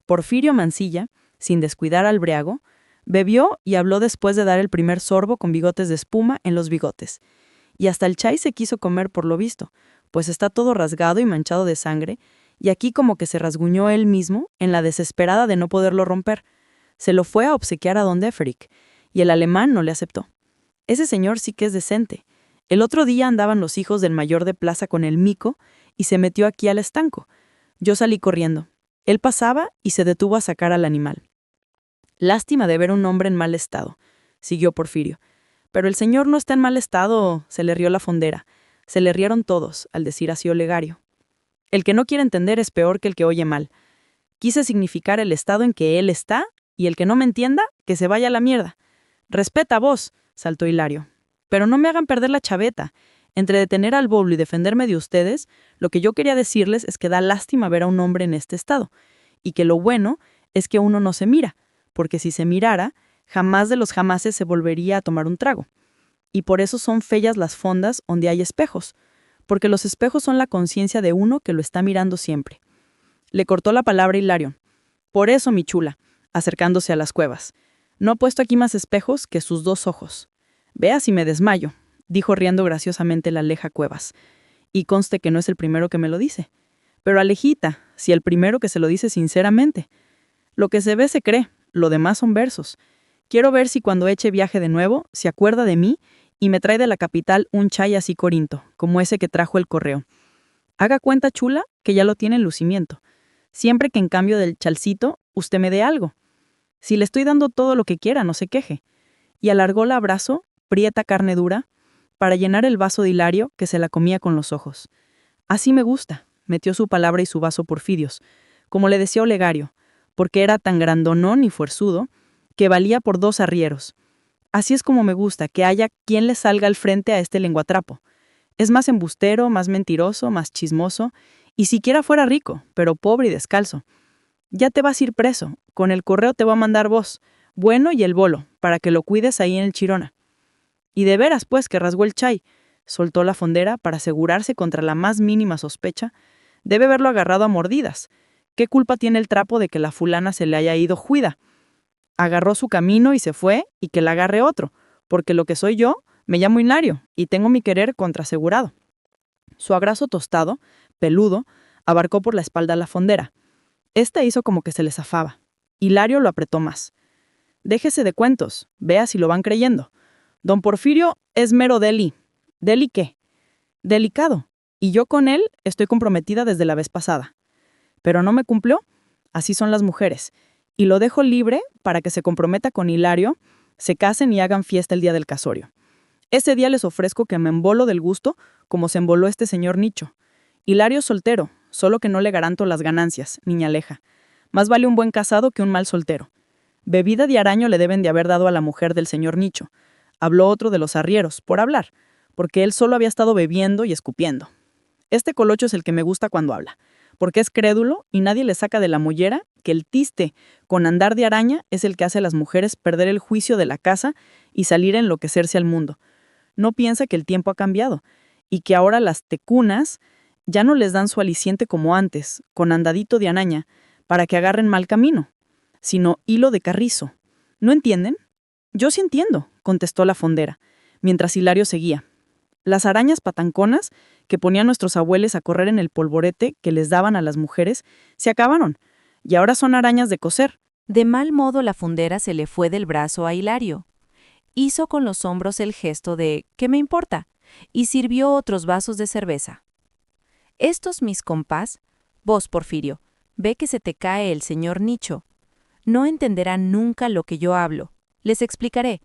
Porfirio Mancilla, sin descuidar al briago, bebió y habló después de dar el primer sorbo con bigotes de espuma en los bigotes. Y hasta el chai se quiso comer por lo visto, pues está todo rasgado y manchado de sangre, y aquí como que se rasguñó él mismo en la desesperada de no poderlo romper. Se lo fue a obsequiar a don Deferic, y el alemán no le aceptó. Ese señor sí que es decente. El otro día andaban los hijos del mayor de plaza con el mico y se metió aquí al estanco. Yo salí corriendo. Él pasaba y se detuvo a sacar al animal. Lástima de ver un hombre en mal estado, siguió Porfirio. Pero el señor no está en mal estado, se le rió la fondera. Se le rieron todos, al decir así Olegario. El que no quiere entender es peor que el que oye mal. Quise significar el estado en que él está, y el que no me entienda, que se vaya a la mierda. Respeta vos, saltó Hilario. pero no me hagan perder la chaveta. Entre detener al Boblo y defenderme de ustedes, lo que yo quería decirles es que da lástima ver a un hombre en este estado, y que lo bueno es que uno no se mira, porque si se mirara, jamás de los jamases se volvería a tomar un trago. Y por eso son feas las fondas donde hay espejos, porque los espejos son la conciencia de uno que lo está mirando siempre. Le cortó la palabra Hilario. Por eso, mi chula, acercándose a las cuevas. No he puesto aquí más espejos que sus 2 ojos. Vea si me desmayo, dijo riendo graciosamente la Aleja Cuevas. Y conste que no es el primero que me lo dice. Pero Alejita, si el primero que se lo dice sinceramente. Lo que se ve se cree, lo demás son versos. Quiero ver si cuando eche viaje de nuevo, se acuerda de mí y me trae de la capital un chay así corinto, como ese que trajo el correo. Haga cuenta, chula, que ya lo tiene en lucimiento. Siempre que en cambio del chalcito, usted me dé algo. Si le estoy dando todo lo que quiera, no se queje. Y alargó el abrazo, prieta carne dura, para llenar el vaso de Hilario, que se la comía con los ojos. Así me gusta, metió su palabra y su vaso Porfirios, como le decía Olegario, porque era tan grandonón y fuerzudo, que valía por 2 arrieros. Así es como me gusta, que haya quien le salga al frente a este lenguatrapo. Es más embustero, más mentiroso, más chismoso, y siquiera fuera rico, pero pobre y descalzo. Ya te vas a ir preso, con el correo te va a mandar vos, bueno y el bolo, para que lo cuides ahí en el Chirona. Y de veras, pues, que rasgó el chay, soltó la fondera para asegurarse contra la más mínima sospecha. Debe haberlo agarrado a mordidas. ¿Qué culpa tiene el trapo de que la fulana se le haya ido juida? Agarró su camino y se fue, y que la agarre otro, porque lo que soy yo, me llamo Hilario, y tengo mi querer contraasegurado. Su abrazo tostado, peludo, abarcó por la espalda a la fondera. Esta hizo como que se le zafaba. Hilario lo apretó más. Déjese de cuentos, vea si lo van creyendo. Don Porfirio es mero deli. ¿Deli qué? Delicado. Y yo con él estoy comprometida desde la vez pasada. Pero no me cumplió. Así son las mujeres. Y lo dejo libre para que se comprometa con Hilario, se casen y hagan fiesta el día del casorio. Ese día les ofrezco que me embolo del gusto como se emboló este señor Nicho. Hilario es soltero, solo que no le garanto las ganancias, niña Aleja. Más vale un buen casado que un mal soltero. Bebida de araño le deben de haber dado a la mujer del señor Nicho. Habló otro de los arrieros, por hablar, porque él solo había estado bebiendo y escupiendo. Este colocho es el que me gusta cuando habla, porque es crédulo y nadie le saca de la mollera que el tiste con andar de araña es el que hace a las mujeres perder el juicio de la casa y salir a enloquecerse al mundo. No piensa que el tiempo ha cambiado y que ahora las tecunas ya no les dan su aliciente como antes, con andadito de araña, para que agarren mal camino, sino hilo de carrizo. ¿No entienden? Yo sí entiendo, contestó la fondera, mientras Hilario seguía. Las arañas patanconas que ponían nuestros abuelos a correr en el polvorete que les daban a las mujeres se acabaron, y ahora son arañas de coser. De mal modo la fundera se le fue del brazo a Hilario. Hizo con los hombros el gesto de «¿qué me importa?» y sirvió otros vasos de cerveza. Estos mis compás, vos, Porfirio, ve que se te cae el señor Nicho. No entenderán nunca lo que yo hablo. Les explicaré.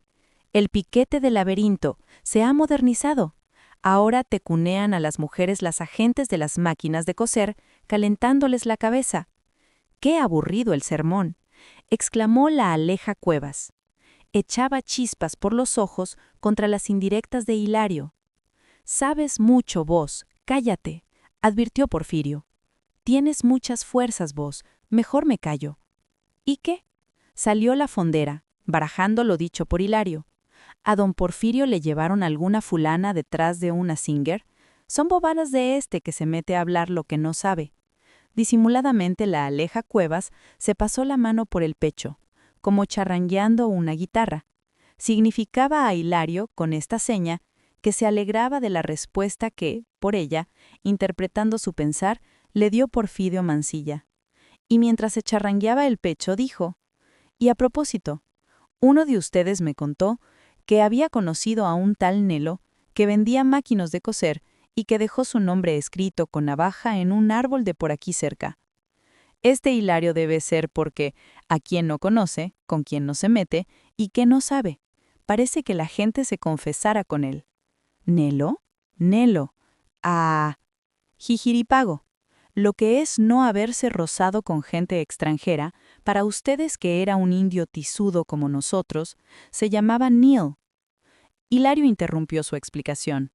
El piquete del laberinto se ha modernizado. Ahora tecunean a las mujeres las agentes de las máquinas de coser, calentándoles la cabeza. ¡Qué aburrido el sermón!, exclamó la Aleja Cuevas. Echaba chispas por los ojos contra las indirectas de Hilario. «Sabes mucho vos, cállate», advirtió Porfirio. «Tienes muchas fuerzas vos, mejor me callo». ¿Y qué? Salió la fondera, barajando lo dicho por Hilario. A don Porfirio le llevaron alguna fulana detrás de una singer. Son bobadas de este que se mete a hablar lo que no sabe. Disimuladamente la Aleja Cuevas se pasó la mano por el pecho, como charrangueando una guitarra. Significaba a Hilario, con esta seña, que se alegraba de la respuesta que, por ella, interpretando su pensar, le dio Porfirio Mansilla. Y mientras se charrangueaba el pecho, dijo: «Y a propósito, uno de ustedes me contó que había conocido a un tal Nelo que vendía máquinas de coser y que dejó su nombre escrito con navaja en un árbol de por aquí cerca. Este Hilario debe ser porque, a quien no conoce, con quien no se mete, y que no sabe, parece que la gente se confesara con él». «¿Nelo? Nelo. Ah, jijiripago. Lo que es no haberse rozado con gente extranjera, para ustedes que era un indio tisudo como nosotros, se llamaba Neil. Hilario interrumpió su explicación.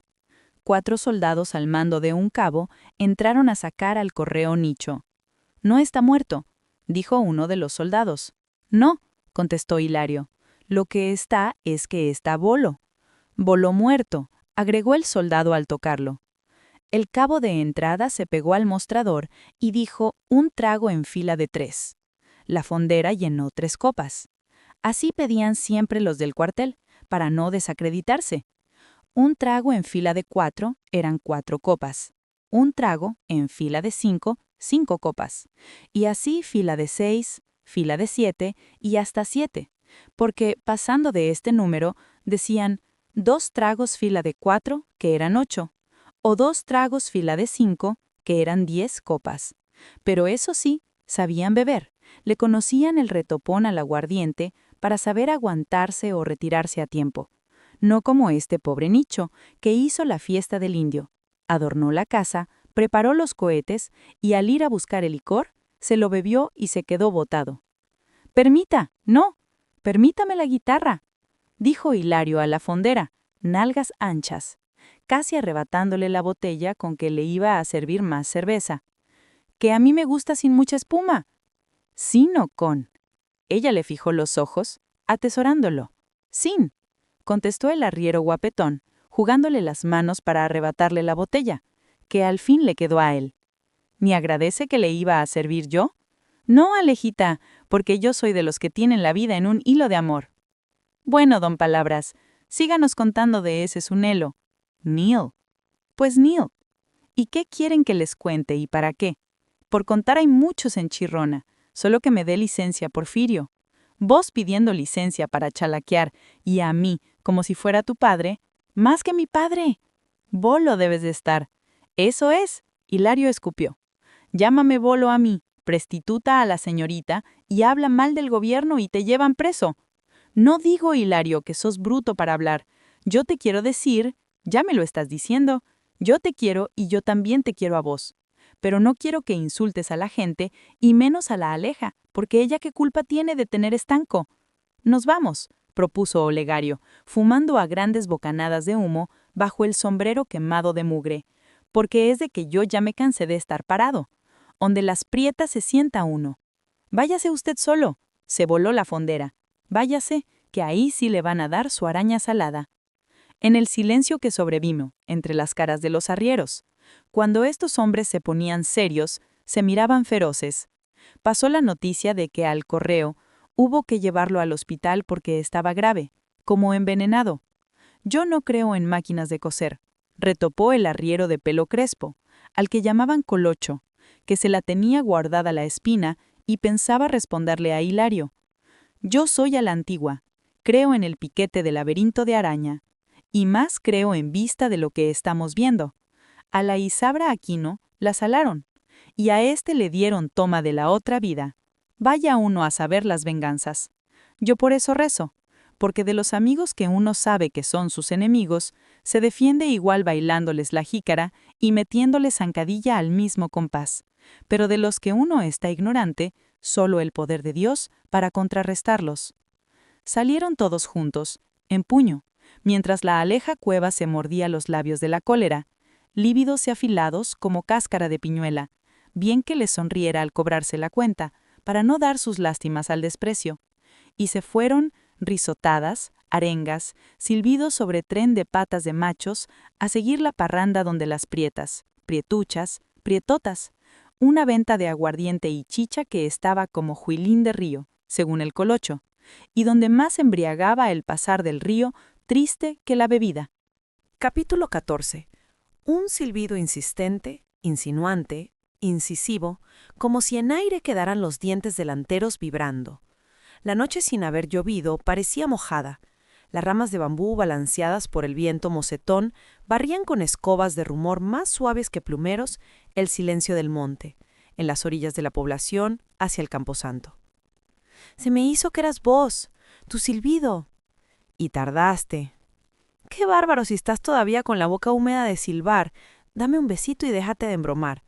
4 soldados al mando de un cabo entraron a sacar al correo Nicho. «No está muerto», dijo uno de los soldados. «No», contestó Hilario. «Lo que está es que está Bolo». «Bolo muerto», agregó el soldado al tocarlo. El cabo de entrada se pegó al mostrador y dijo 1 trago en fila de 3. La fondera llenó 3 copas. Así pedían siempre los del cuartel, para no desacreditarse. 1 trago en fila de 4 eran 4 copas. 1 trago en fila de 5, 5 copas. Y así fila de 6, fila de 7 y hasta 7. Porque, pasando de este número, decían 2 tragos fila de 4, que eran 8. O 2 tragos fila de 5, que eran 10 copas. Pero eso sí, sabían beber. Le conocían el retopón al aguardiente para saber aguantarse o retirarse a tiempo. No como este pobre Nicho, que hizo la fiesta del indio. Adornó la casa, preparó los cohetes y al ir a buscar el licor, se lo bebió y se quedó botado. «Permita, no, permítame la guitarra», dijo Hilario a la fondera, nalgas anchas, casi arrebatándole la botella con que le iba a servir más cerveza. «Que a mí me gusta sin mucha espuma». «Sin o con». Ella le fijó los ojos, atesorándolo. «Sin», contestó el arriero guapetón, jugándole las manos para arrebatarle la botella, que al fin le quedó a él. ¿Ni agradece que le iba a servir yo? No, Alejita, porque yo soy de los que tienen la vida en un hilo de amor. Bueno, don Palabras, síganos contando de ese Sunelo. Neil. Pues Neil. ¿Y qué quieren que les cuente y para qué? Por contar hay muchos en Chirrona, solo que me dé licencia Porfirio. Vos pidiendo licencia para chalaquear y a mí, como si fuera tu padre, más que mi padre. Bolo debes de estar. Eso es, Hilario escupió. Llámame Bolo a mí, prestituta a la señorita, y habla mal del gobierno y te llevan preso. No digo, Hilario, que sos bruto para hablar. Yo te quiero decir, ya me lo estás diciendo, yo te quiero y yo también te quiero a vos. Pero no quiero que insultes a la gente y menos a la Aleja, porque ella qué culpa tiene de tener estanco. Nos vamos, propuso Olegario, fumando a grandes bocanadas de humo bajo el sombrero quemado de mugre, porque es de que yo ya me cansé de estar parado. Donde las prietas se sienta uno. Váyase usted solo, se voló la fondera. Váyase, que ahí sí le van a dar su araña salada. En el silencio que sobrevino, entre las caras de los arrieros, cuando estos hombres se ponían serios, se miraban feroces. Pasó la noticia de que al correo hubo que llevarlo al hospital porque estaba grave, como envenenado. Yo no creo en máquinas de coser, retopó el arriero de pelo crespo, al que llamaban Colocho, que se la tenía guardada la espina y pensaba responderle a Hilario. Yo soy a la antigua, creo en el piquete del laberinto de araña, y más creo en vista de lo que estamos viendo. A la Isabra Aquino la salaron, y a este le dieron toma de la otra vida. Vaya uno a saber las venganzas. Yo por eso rezo, porque de los amigos que uno sabe que son sus enemigos, se defiende igual bailándoles la jícara y metiéndoles zancadilla al mismo compás. Pero de los que uno está ignorante, solo el poder de Dios para contrarrestarlos. Salieron todos juntos, en puño, mientras la Aleja Cueva se mordía los labios de la cólera, lívidos y afilados como cáscara de piñuela, bien que les sonriera al cobrarse la cuenta, para no dar sus lástimas al desprecio. Y se fueron, risotadas, arengas, silbidos sobre tren de patas de machos, a seguir la parranda donde las prietas, prietuchas, prietotas, una venta de aguardiente y chicha que estaba como juilín de río, según el Colocho, y donde más embriagaba el pasar del río triste que la bebida. Capítulo 14. Un silbido insistente, insinuante, incisivo, como si en aire quedaran los dientes delanteros vibrando. La noche sin haber llovido parecía mojada. Las ramas de bambú balanceadas por el viento mocetón barrían con escobas de rumor más suaves que plumeros el silencio del monte, en las orillas de la población, hacia el camposanto. Se me hizo que eras vos, tu silbido. Y tardaste. Qué bárbaro si estás todavía con la boca húmeda de silbar. Dame un besito y déjate de embromar.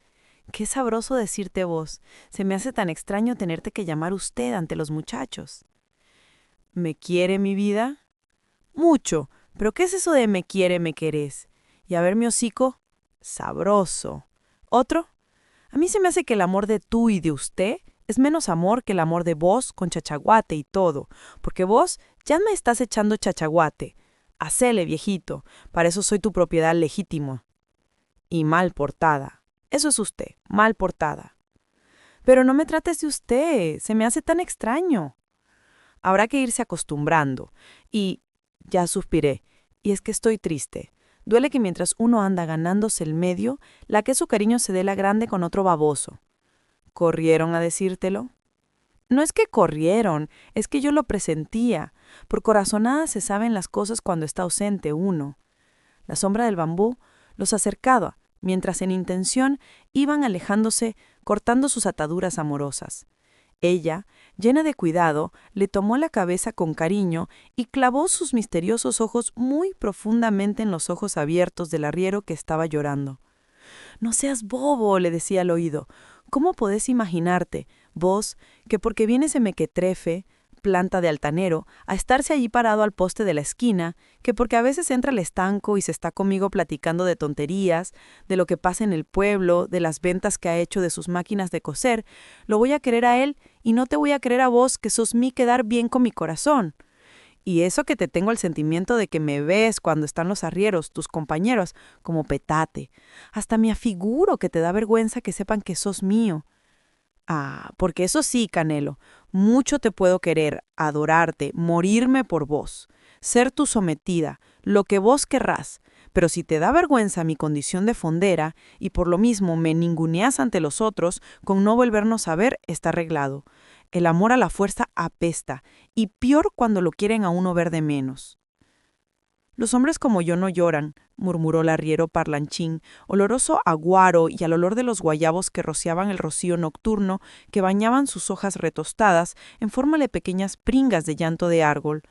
Qué sabroso decirte vos. Se me hace tan extraño tenerte que llamar usted ante los muchachos. ¿Me quiere mi vida? Mucho, ¿Pero qué es eso de me quiere, me querés? Y a ver mi hocico, sabroso. ¿Otro? A mí se me hace que el amor de tú y de usted es menos amor que el amor de vos con chachaguate y todo, porque vos ya me estás echando chachaguate. Hacele, viejito, para eso soy tu propiedad legítimo. Y mal portada. Eso es usted, mal portada. Pero no me trates de usted, se me hace tan extraño. Habrá que irse acostumbrando. Y ya suspiré, y es que estoy triste. Duele que mientras uno anda ganándose el medio, la que su cariño se dé la grande con otro baboso. ¿Corrieron a decírtelo? No es que corrieron, es que yo lo presentía. Por corazonadas se saben las cosas cuando está ausente uno. La sombra del bambú los acercaba, mientras en intención iban alejándose, cortando sus ataduras amorosas. Ella, llena de cuidado, le tomó la cabeza con cariño y clavó sus misteriosos ojos muy profundamente en los ojos abiertos del arriero que estaba llorando. «No seas bobo», le decía al oído. «¿Cómo podés imaginarte, vos, que porque viene ese mequetrefe, planta de altanero, a estarse allí parado al poste de la esquina, que porque a veces entra al estanco y se está conmigo platicando de tonterías, de lo que pasa en el pueblo, de las ventas que ha hecho de sus máquinas de coser, lo voy a querer a él y no te voy a querer a vos, que sos mí quedar bien con mi corazón? Y eso que te tengo el sentimiento de que me ves cuando están los arrieros, tus compañeros, como petate. Hasta me afiguro que te da vergüenza que sepan que sos mío. Ah, porque eso sí, Canelo, mucho te puedo querer, adorarte, morirme por vos, ser tu sometida, lo que vos querrás, pero si te da vergüenza mi condición de fondera y por lo mismo me ninguneás ante los otros, con no volvernos a ver está arreglado. El amor a la fuerza apesta, y peor cuando lo quieren a uno ver de menos. Los hombres como yo no lloran, murmuró el arriero parlanchín, oloroso a guaro y al olor de los guayabos que rociaban el rocío nocturno que bañaban sus hojas retostadas en forma de pequeñas pringas de llanto de árbol.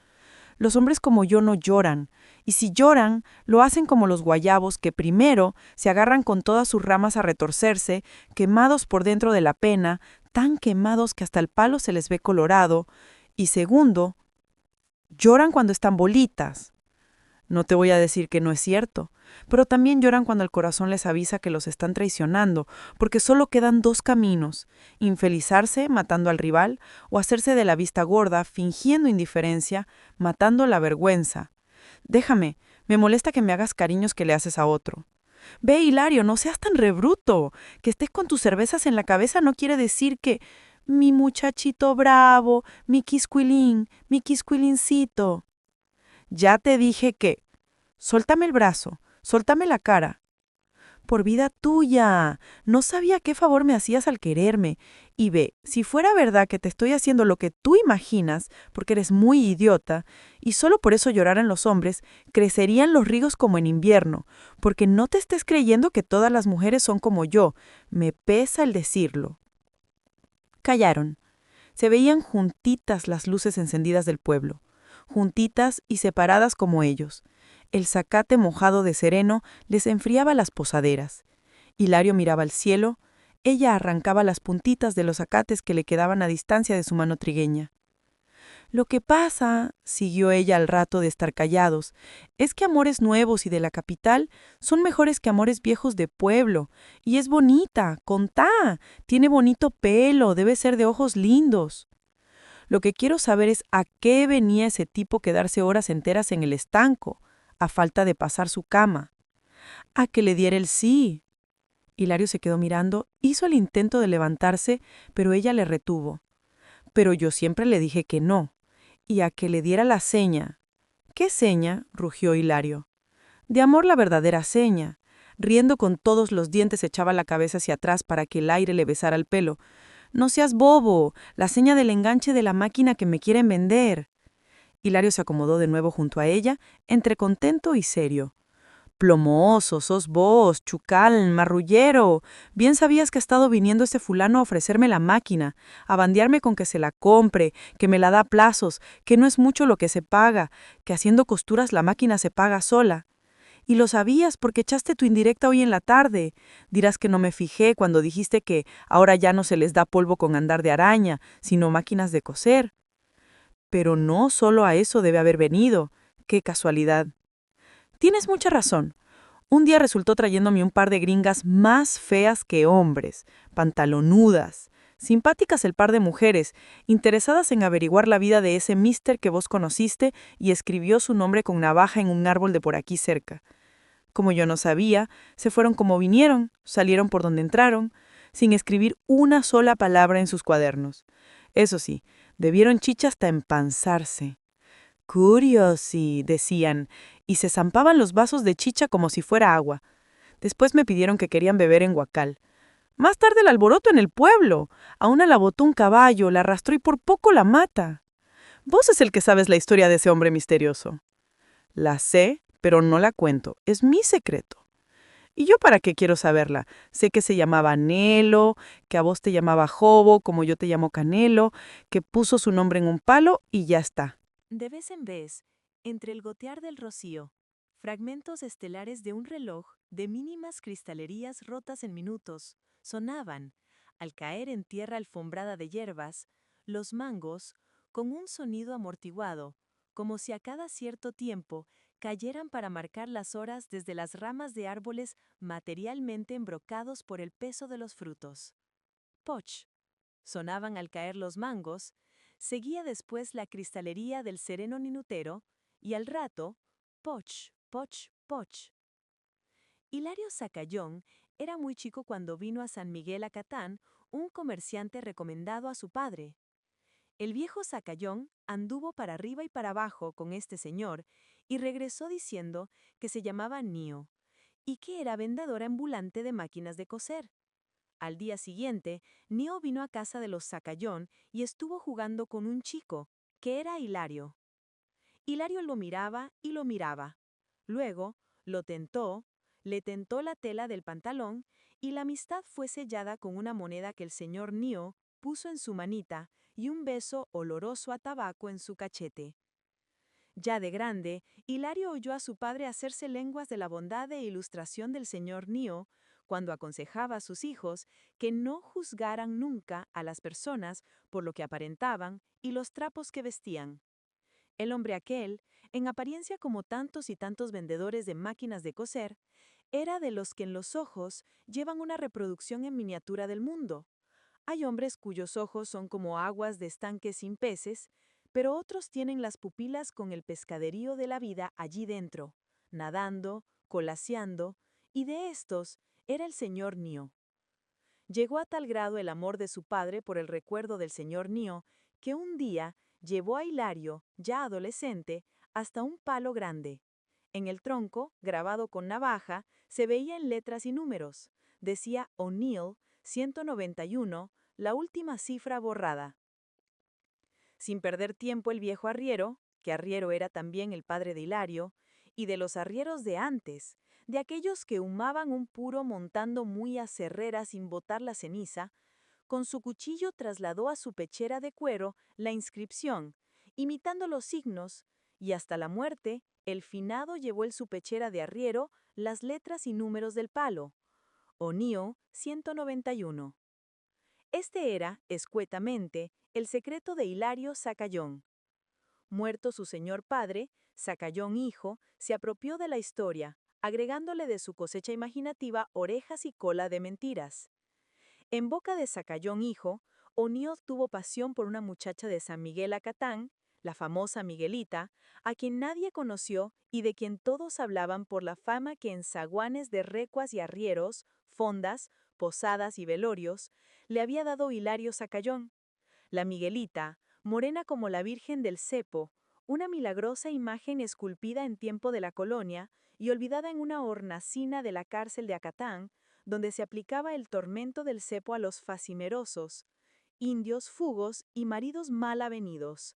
Los hombres como yo no lloran, y si lloran, lo hacen como los guayabos que primero se agarran con todas sus ramas a retorcerse, quemados por dentro de la pena, tan quemados que hasta el palo se les ve colorado, y segundo, lloran cuando están bolitas. No te voy a decir que no es cierto, pero también lloran cuando el corazón les avisa que los están traicionando, porque solo quedan dos caminos: infelizarse matando al rival o hacerse de la vista gorda fingiendo indiferencia, matando la vergüenza. Déjame, me molesta que me hagas cariños que le haces a otro. Ve, Hilario, no seas tan rebruto. Que estés con tus cervezas en la cabeza no quiere decir que... Mi muchachito bravo, mi quisquilincito. Ya te dije que... Suéltame el brazo, suéltame la cara. Por vida tuya, no sabía qué favor me hacías al quererme. Y ve, si fuera verdad que te estoy haciendo lo que tú imaginas, porque eres muy idiota, y solo por eso lloraran los hombres, crecerían los ríos como en invierno, porque no te estés creyendo que todas las mujeres son como yo. Me pesa el decirlo. Callaron. Se veían juntitas las luces encendidas del pueblo, juntitas y separadas como ellos. El zacate mojado de sereno les enfriaba las posaderas. Hilario miraba al cielo, ella arrancaba las puntitas de los zacates que le quedaban a distancia de su mano trigueña. Lo que pasa, siguió ella al rato de estar callados, es que amores nuevos y de la capital son mejores que amores viejos de pueblo. Y es bonita, contá, tiene bonito pelo, debe ser de ojos lindos. Lo que quiero saber es a qué venía ese tipo quedarse horas enteras en el estanco, a falta de pasar su cama. A que le diera el sí. Hilario se quedó mirando, hizo el intento de levantarse, pero ella le retuvo. Pero yo siempre le dije que no. Y a que le diera la seña. ¿Qué seña?, rugió Hilario. De amor la verdadera seña. Riendo con todos los dientes echaba la cabeza hacia atrás para que el aire le besara el pelo. No seas bobo, la seña del enganche de la máquina que me quieren vender. Hilario se acomodó de nuevo junto a ella, entre contento y serio. Plomoso, sos vos, chucal, marrullero. Bien sabías que ha estado viniendo ese fulano a ofrecerme la máquina, a bandearme con que se la compre, que me la da a plazos, que no es mucho lo que se paga, que haciendo costuras la máquina se paga sola. Y lo sabías porque echaste tu indirecta hoy en la tarde. Dirás que no me fijé cuando dijiste que ahora ya no se les da polvo con andar de araña, sino máquinas de coser. Pero no solo a eso debe haber venido. ¡Qué casualidad! Tienes mucha razón. Un día resultó trayéndome un par de gringas más feas que hombres, pantalonudas. Simpáticas el par de mujeres, interesadas en averiguar la vida de ese mister que vos conociste y escribió su nombre con navaja en un árbol de por aquí cerca. Como yo no sabía, se fueron como vinieron, salieron por donde entraron, sin escribir una sola palabra en sus cuadernos. Eso sí, debieron chicha hasta empanzarse. Curiosi, decían, y se zampaban los vasos de chicha como si fuera agua. Después me pidieron que querían beber en Huacal. Más tarde el alboroto en el pueblo. A una la botó un caballo, la arrastró y por poco la mata. Vos es el que sabes la historia de ese hombre misterioso. La sé, pero no la cuento. Es mi secreto. ¿Y yo para qué quiero saberla? Sé que se llamaba Nelo, que a vos te llamaba Jobo, como yo te llamo Canelo, que puso su nombre en un palo y ya está. De vez en vez, entre el gotear del rocío, fragmentos estelares de un reloj de mínimas cristalerías rotas en minutos sonaban, al caer en tierra alfombrada de hierbas, los mangos, con un sonido amortiguado, como si a cada cierto tiempo cayeran para marcar las horas desde las ramas de árboles materialmente embrocados por el peso de los frutos. Poch. Sonaban al caer los mangos, seguía después la cristalería del sereno ninutero, y al rato, poch, poch, poch. Hilario Zacayón era muy chico cuando vino a San Miguel Acatán un comerciante recomendado a su padre. El viejo Zacayón anduvo para arriba y para abajo con este señor y regresó diciendo que se llamaba Nío y que era vendedor ambulante de máquinas de coser. Al día siguiente, Nío vino a casa de los Zacayón y estuvo jugando con un chico, que era Hilario. Hilario lo miraba y lo miraba. Luego, lo tentó, le tentó la tela del pantalón y la amistad fue sellada con una moneda que el señor Nío puso en su manita y un beso oloroso a tabaco en su cachete. Ya de grande, Hilario oyó a su padre hacerse lenguas de la bondad e ilustración del señor Nío cuando aconsejaba a sus hijos que no juzgaran nunca a las personas por lo que aparentaban y los trapos que vestían. El hombre aquel, en apariencia como tantos y tantos vendedores de máquinas de coser, era de los que en los ojos llevan una reproducción en miniatura del mundo. Hay hombres cuyos ojos son como aguas de estanques sin peces, pero otros tienen las pupilas con el pescaderío de la vida allí dentro, nadando, colaseando, y de estos era el señor Nío. Llegó a tal grado el amor de su padre por el recuerdo del señor Nío, que un día llevó a Hilario, ya adolescente, hasta un palo grande. En el tronco, grabado con navaja, se veía en letras y números. Decía O'Neill 191, la última cifra borrada. Sin perder tiempo el viejo arriero, que arriero era también el padre de Hilario, y de los arrieros de antes, de aquellos que humaban un puro montando muy a cerrera sin botar la ceniza, con su cuchillo trasladó a su pechera de cuero la inscripción, imitando los signos, y hasta la muerte, el finado llevó en su pechera de arriero las letras y números del palo. O'Neill 191. Este era, escuetamente, el secreto de Hilario Zacayón. Muerto su señor padre, Zacayón hijo se apropió de la historia, agregándole de su cosecha imaginativa orejas y cola de mentiras. En boca de Zacayón hijo, O'Neill tuvo pasión por una muchacha de San Miguel Acatán, la famosa Miguelita, a quien nadie conoció y de quien todos hablaban por la fama que en zaguanes de recuas y arrieros, fondas, posadas y velorios, le había dado Hilario Zacayón. La Miguelita, morena como la Virgen del Cepo, una milagrosa imagen esculpida en tiempo de la colonia y olvidada en una hornacina de la cárcel de Acatán, donde se aplicaba el tormento del cepo a los facinerosos, indios fugos y maridos mal avenidos.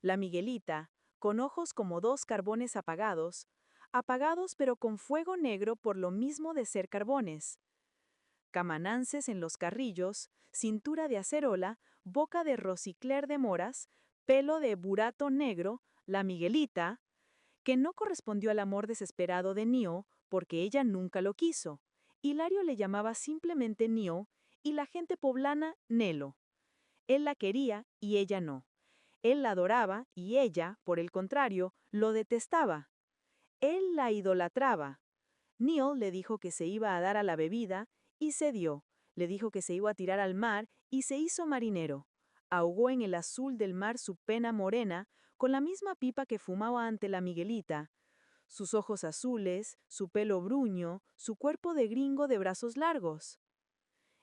La Miguelita, con ojos como dos carbones apagados, apagados pero con fuego negro por lo mismo de ser carbones. Camanances en los carrillos, cintura de acerola, boca de rosicler de moras, pelo de burato negro, la Miguelita, que no correspondió al amor desesperado de Nío porque ella nunca lo quiso. Hilario le llamaba simplemente Nío y la gente poblana Nelo. Él la quería y ella no. Él la adoraba y ella, por el contrario, lo detestaba. Él la idolatraba. Neil le dijo que se iba a dar a la bebida, y cedió. Le dijo que se iba a tirar al mar, y se hizo marinero. Ahogó en el azul del mar su pena morena, con la misma pipa que fumaba ante la Miguelita. Sus ojos azules, su pelo bruño, su cuerpo de gringo de brazos largos.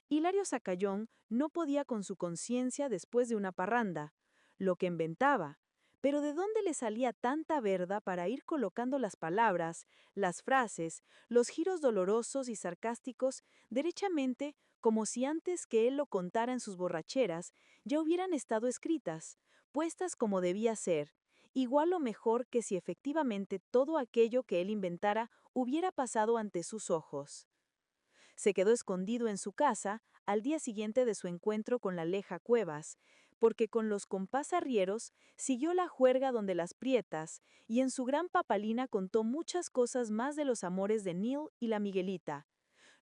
Hilario Zacayón no podía con su conciencia después de una parranda. Lo que inventaba. Pero ¿de dónde le salía tanta verda para ir colocando las palabras, las frases, los giros dolorosos y sarcásticos, derechamente, como si antes que él lo contara en sus borracheras, ya hubieran estado escritas, puestas como debía ser, igual o mejor que si efectivamente todo aquello que él inventara hubiera pasado ante sus ojos? Se quedó escondido en su casa al día siguiente de su encuentro con la Leja Cuevas, porque con los compás arrieros siguió la juerga donde las Prietas, y en su gran papalina contó muchas cosas más de los amores de Neil y la Miguelita.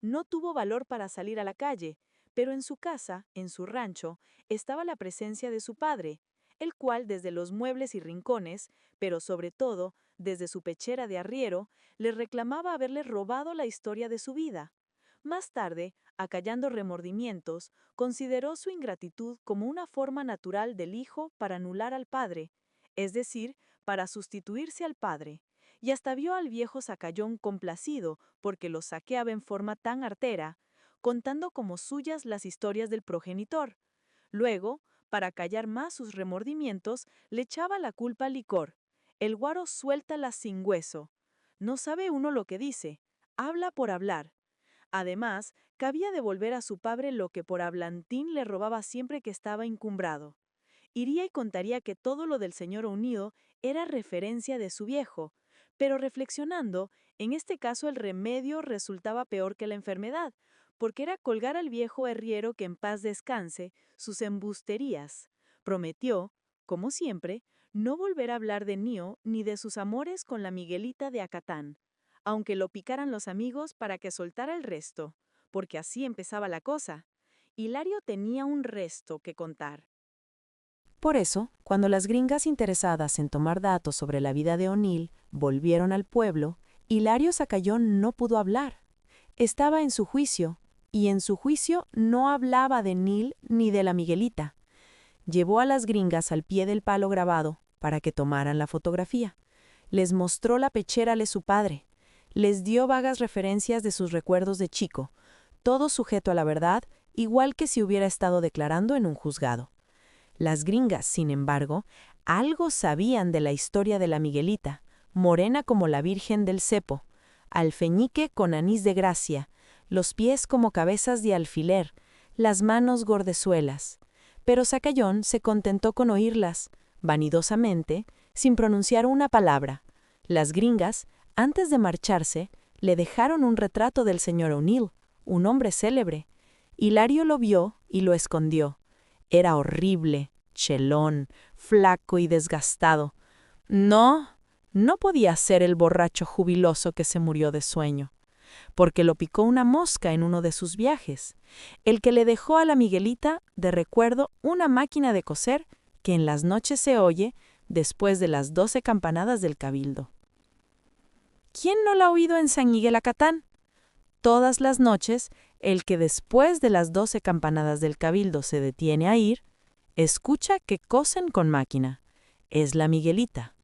No tuvo valor para salir a la calle, pero en su casa, en su rancho, estaba la presencia de su padre, el cual desde los muebles y rincones, pero sobre todo desde su pechera de arriero, le reclamaba haberle robado la historia de su vida. Más tarde, acallando remordimientos, consideró su ingratitud como una forma natural del hijo para anular al padre, es decir, para sustituirse al padre, y hasta vio al viejo Zacayón complacido porque lo saqueaba en forma tan artera, contando como suyas las historias del progenitor. Luego, para callar más sus remordimientos, le echaba la culpa al licor. El guaro suéltala sin hueso. No sabe uno lo que dice, habla por hablar. Además, cabía devolver a su padre lo que por hablantín le robaba siempre que estaba encumbrado. Iría y contaría que todo lo del señor Unido era referencia de su viejo, pero reflexionando, en este caso el remedio resultaba peor que la enfermedad, porque era colgar al viejo herriero que en paz descanse sus embusterías. Prometió, como siempre, no volver a hablar de Nío ni de sus amores con la Miguelita de Acatán, aunque lo picaran los amigos para que soltara el resto, porque así empezaba la cosa. Hilario tenía un resto que contar. Por eso, cuando las gringas interesadas en tomar datos sobre la vida de O'Neill volvieron al pueblo, Hilario Zacayón no pudo hablar. Estaba en su juicio, y en su juicio no hablaba de Neil ni de la Miguelita. Llevó a las gringas al pie del palo grabado para que tomaran la fotografía. Les mostró la pechera de su padre. Les dio vagas referencias de sus recuerdos de chico, todo sujeto a la verdad, igual que si hubiera estado declarando en un juzgado. Las gringas, sin embargo, algo sabían de la historia de la Miguelita, morena como la Virgen del Cepo, alfeñique con anís de gracia, los pies como cabezas de alfiler, las manos gordezuelas. Pero Zacayón se contentó con oírlas, vanidosamente, sin pronunciar una palabra. Las gringas, antes de marcharse, le dejaron un retrato del señor O'Neill, un hombre célebre. Hilario lo vio y lo escondió. Era horrible, chelón, flaco y desgastado. No podía ser el borracho jubiloso que se murió de sueño, porque lo picó una mosca en uno de sus viajes, el que le dejó a la Miguelita de recuerdo una máquina de coser que en las noches se oye después de las 12 campanadas del cabildo. ¿Quién no la ha oído en San Miguel Acatán? Todas las noches, el que después de las 12 campanadas del cabildo se detiene a ir, escucha que cosen con máquina. Es la Miguelita.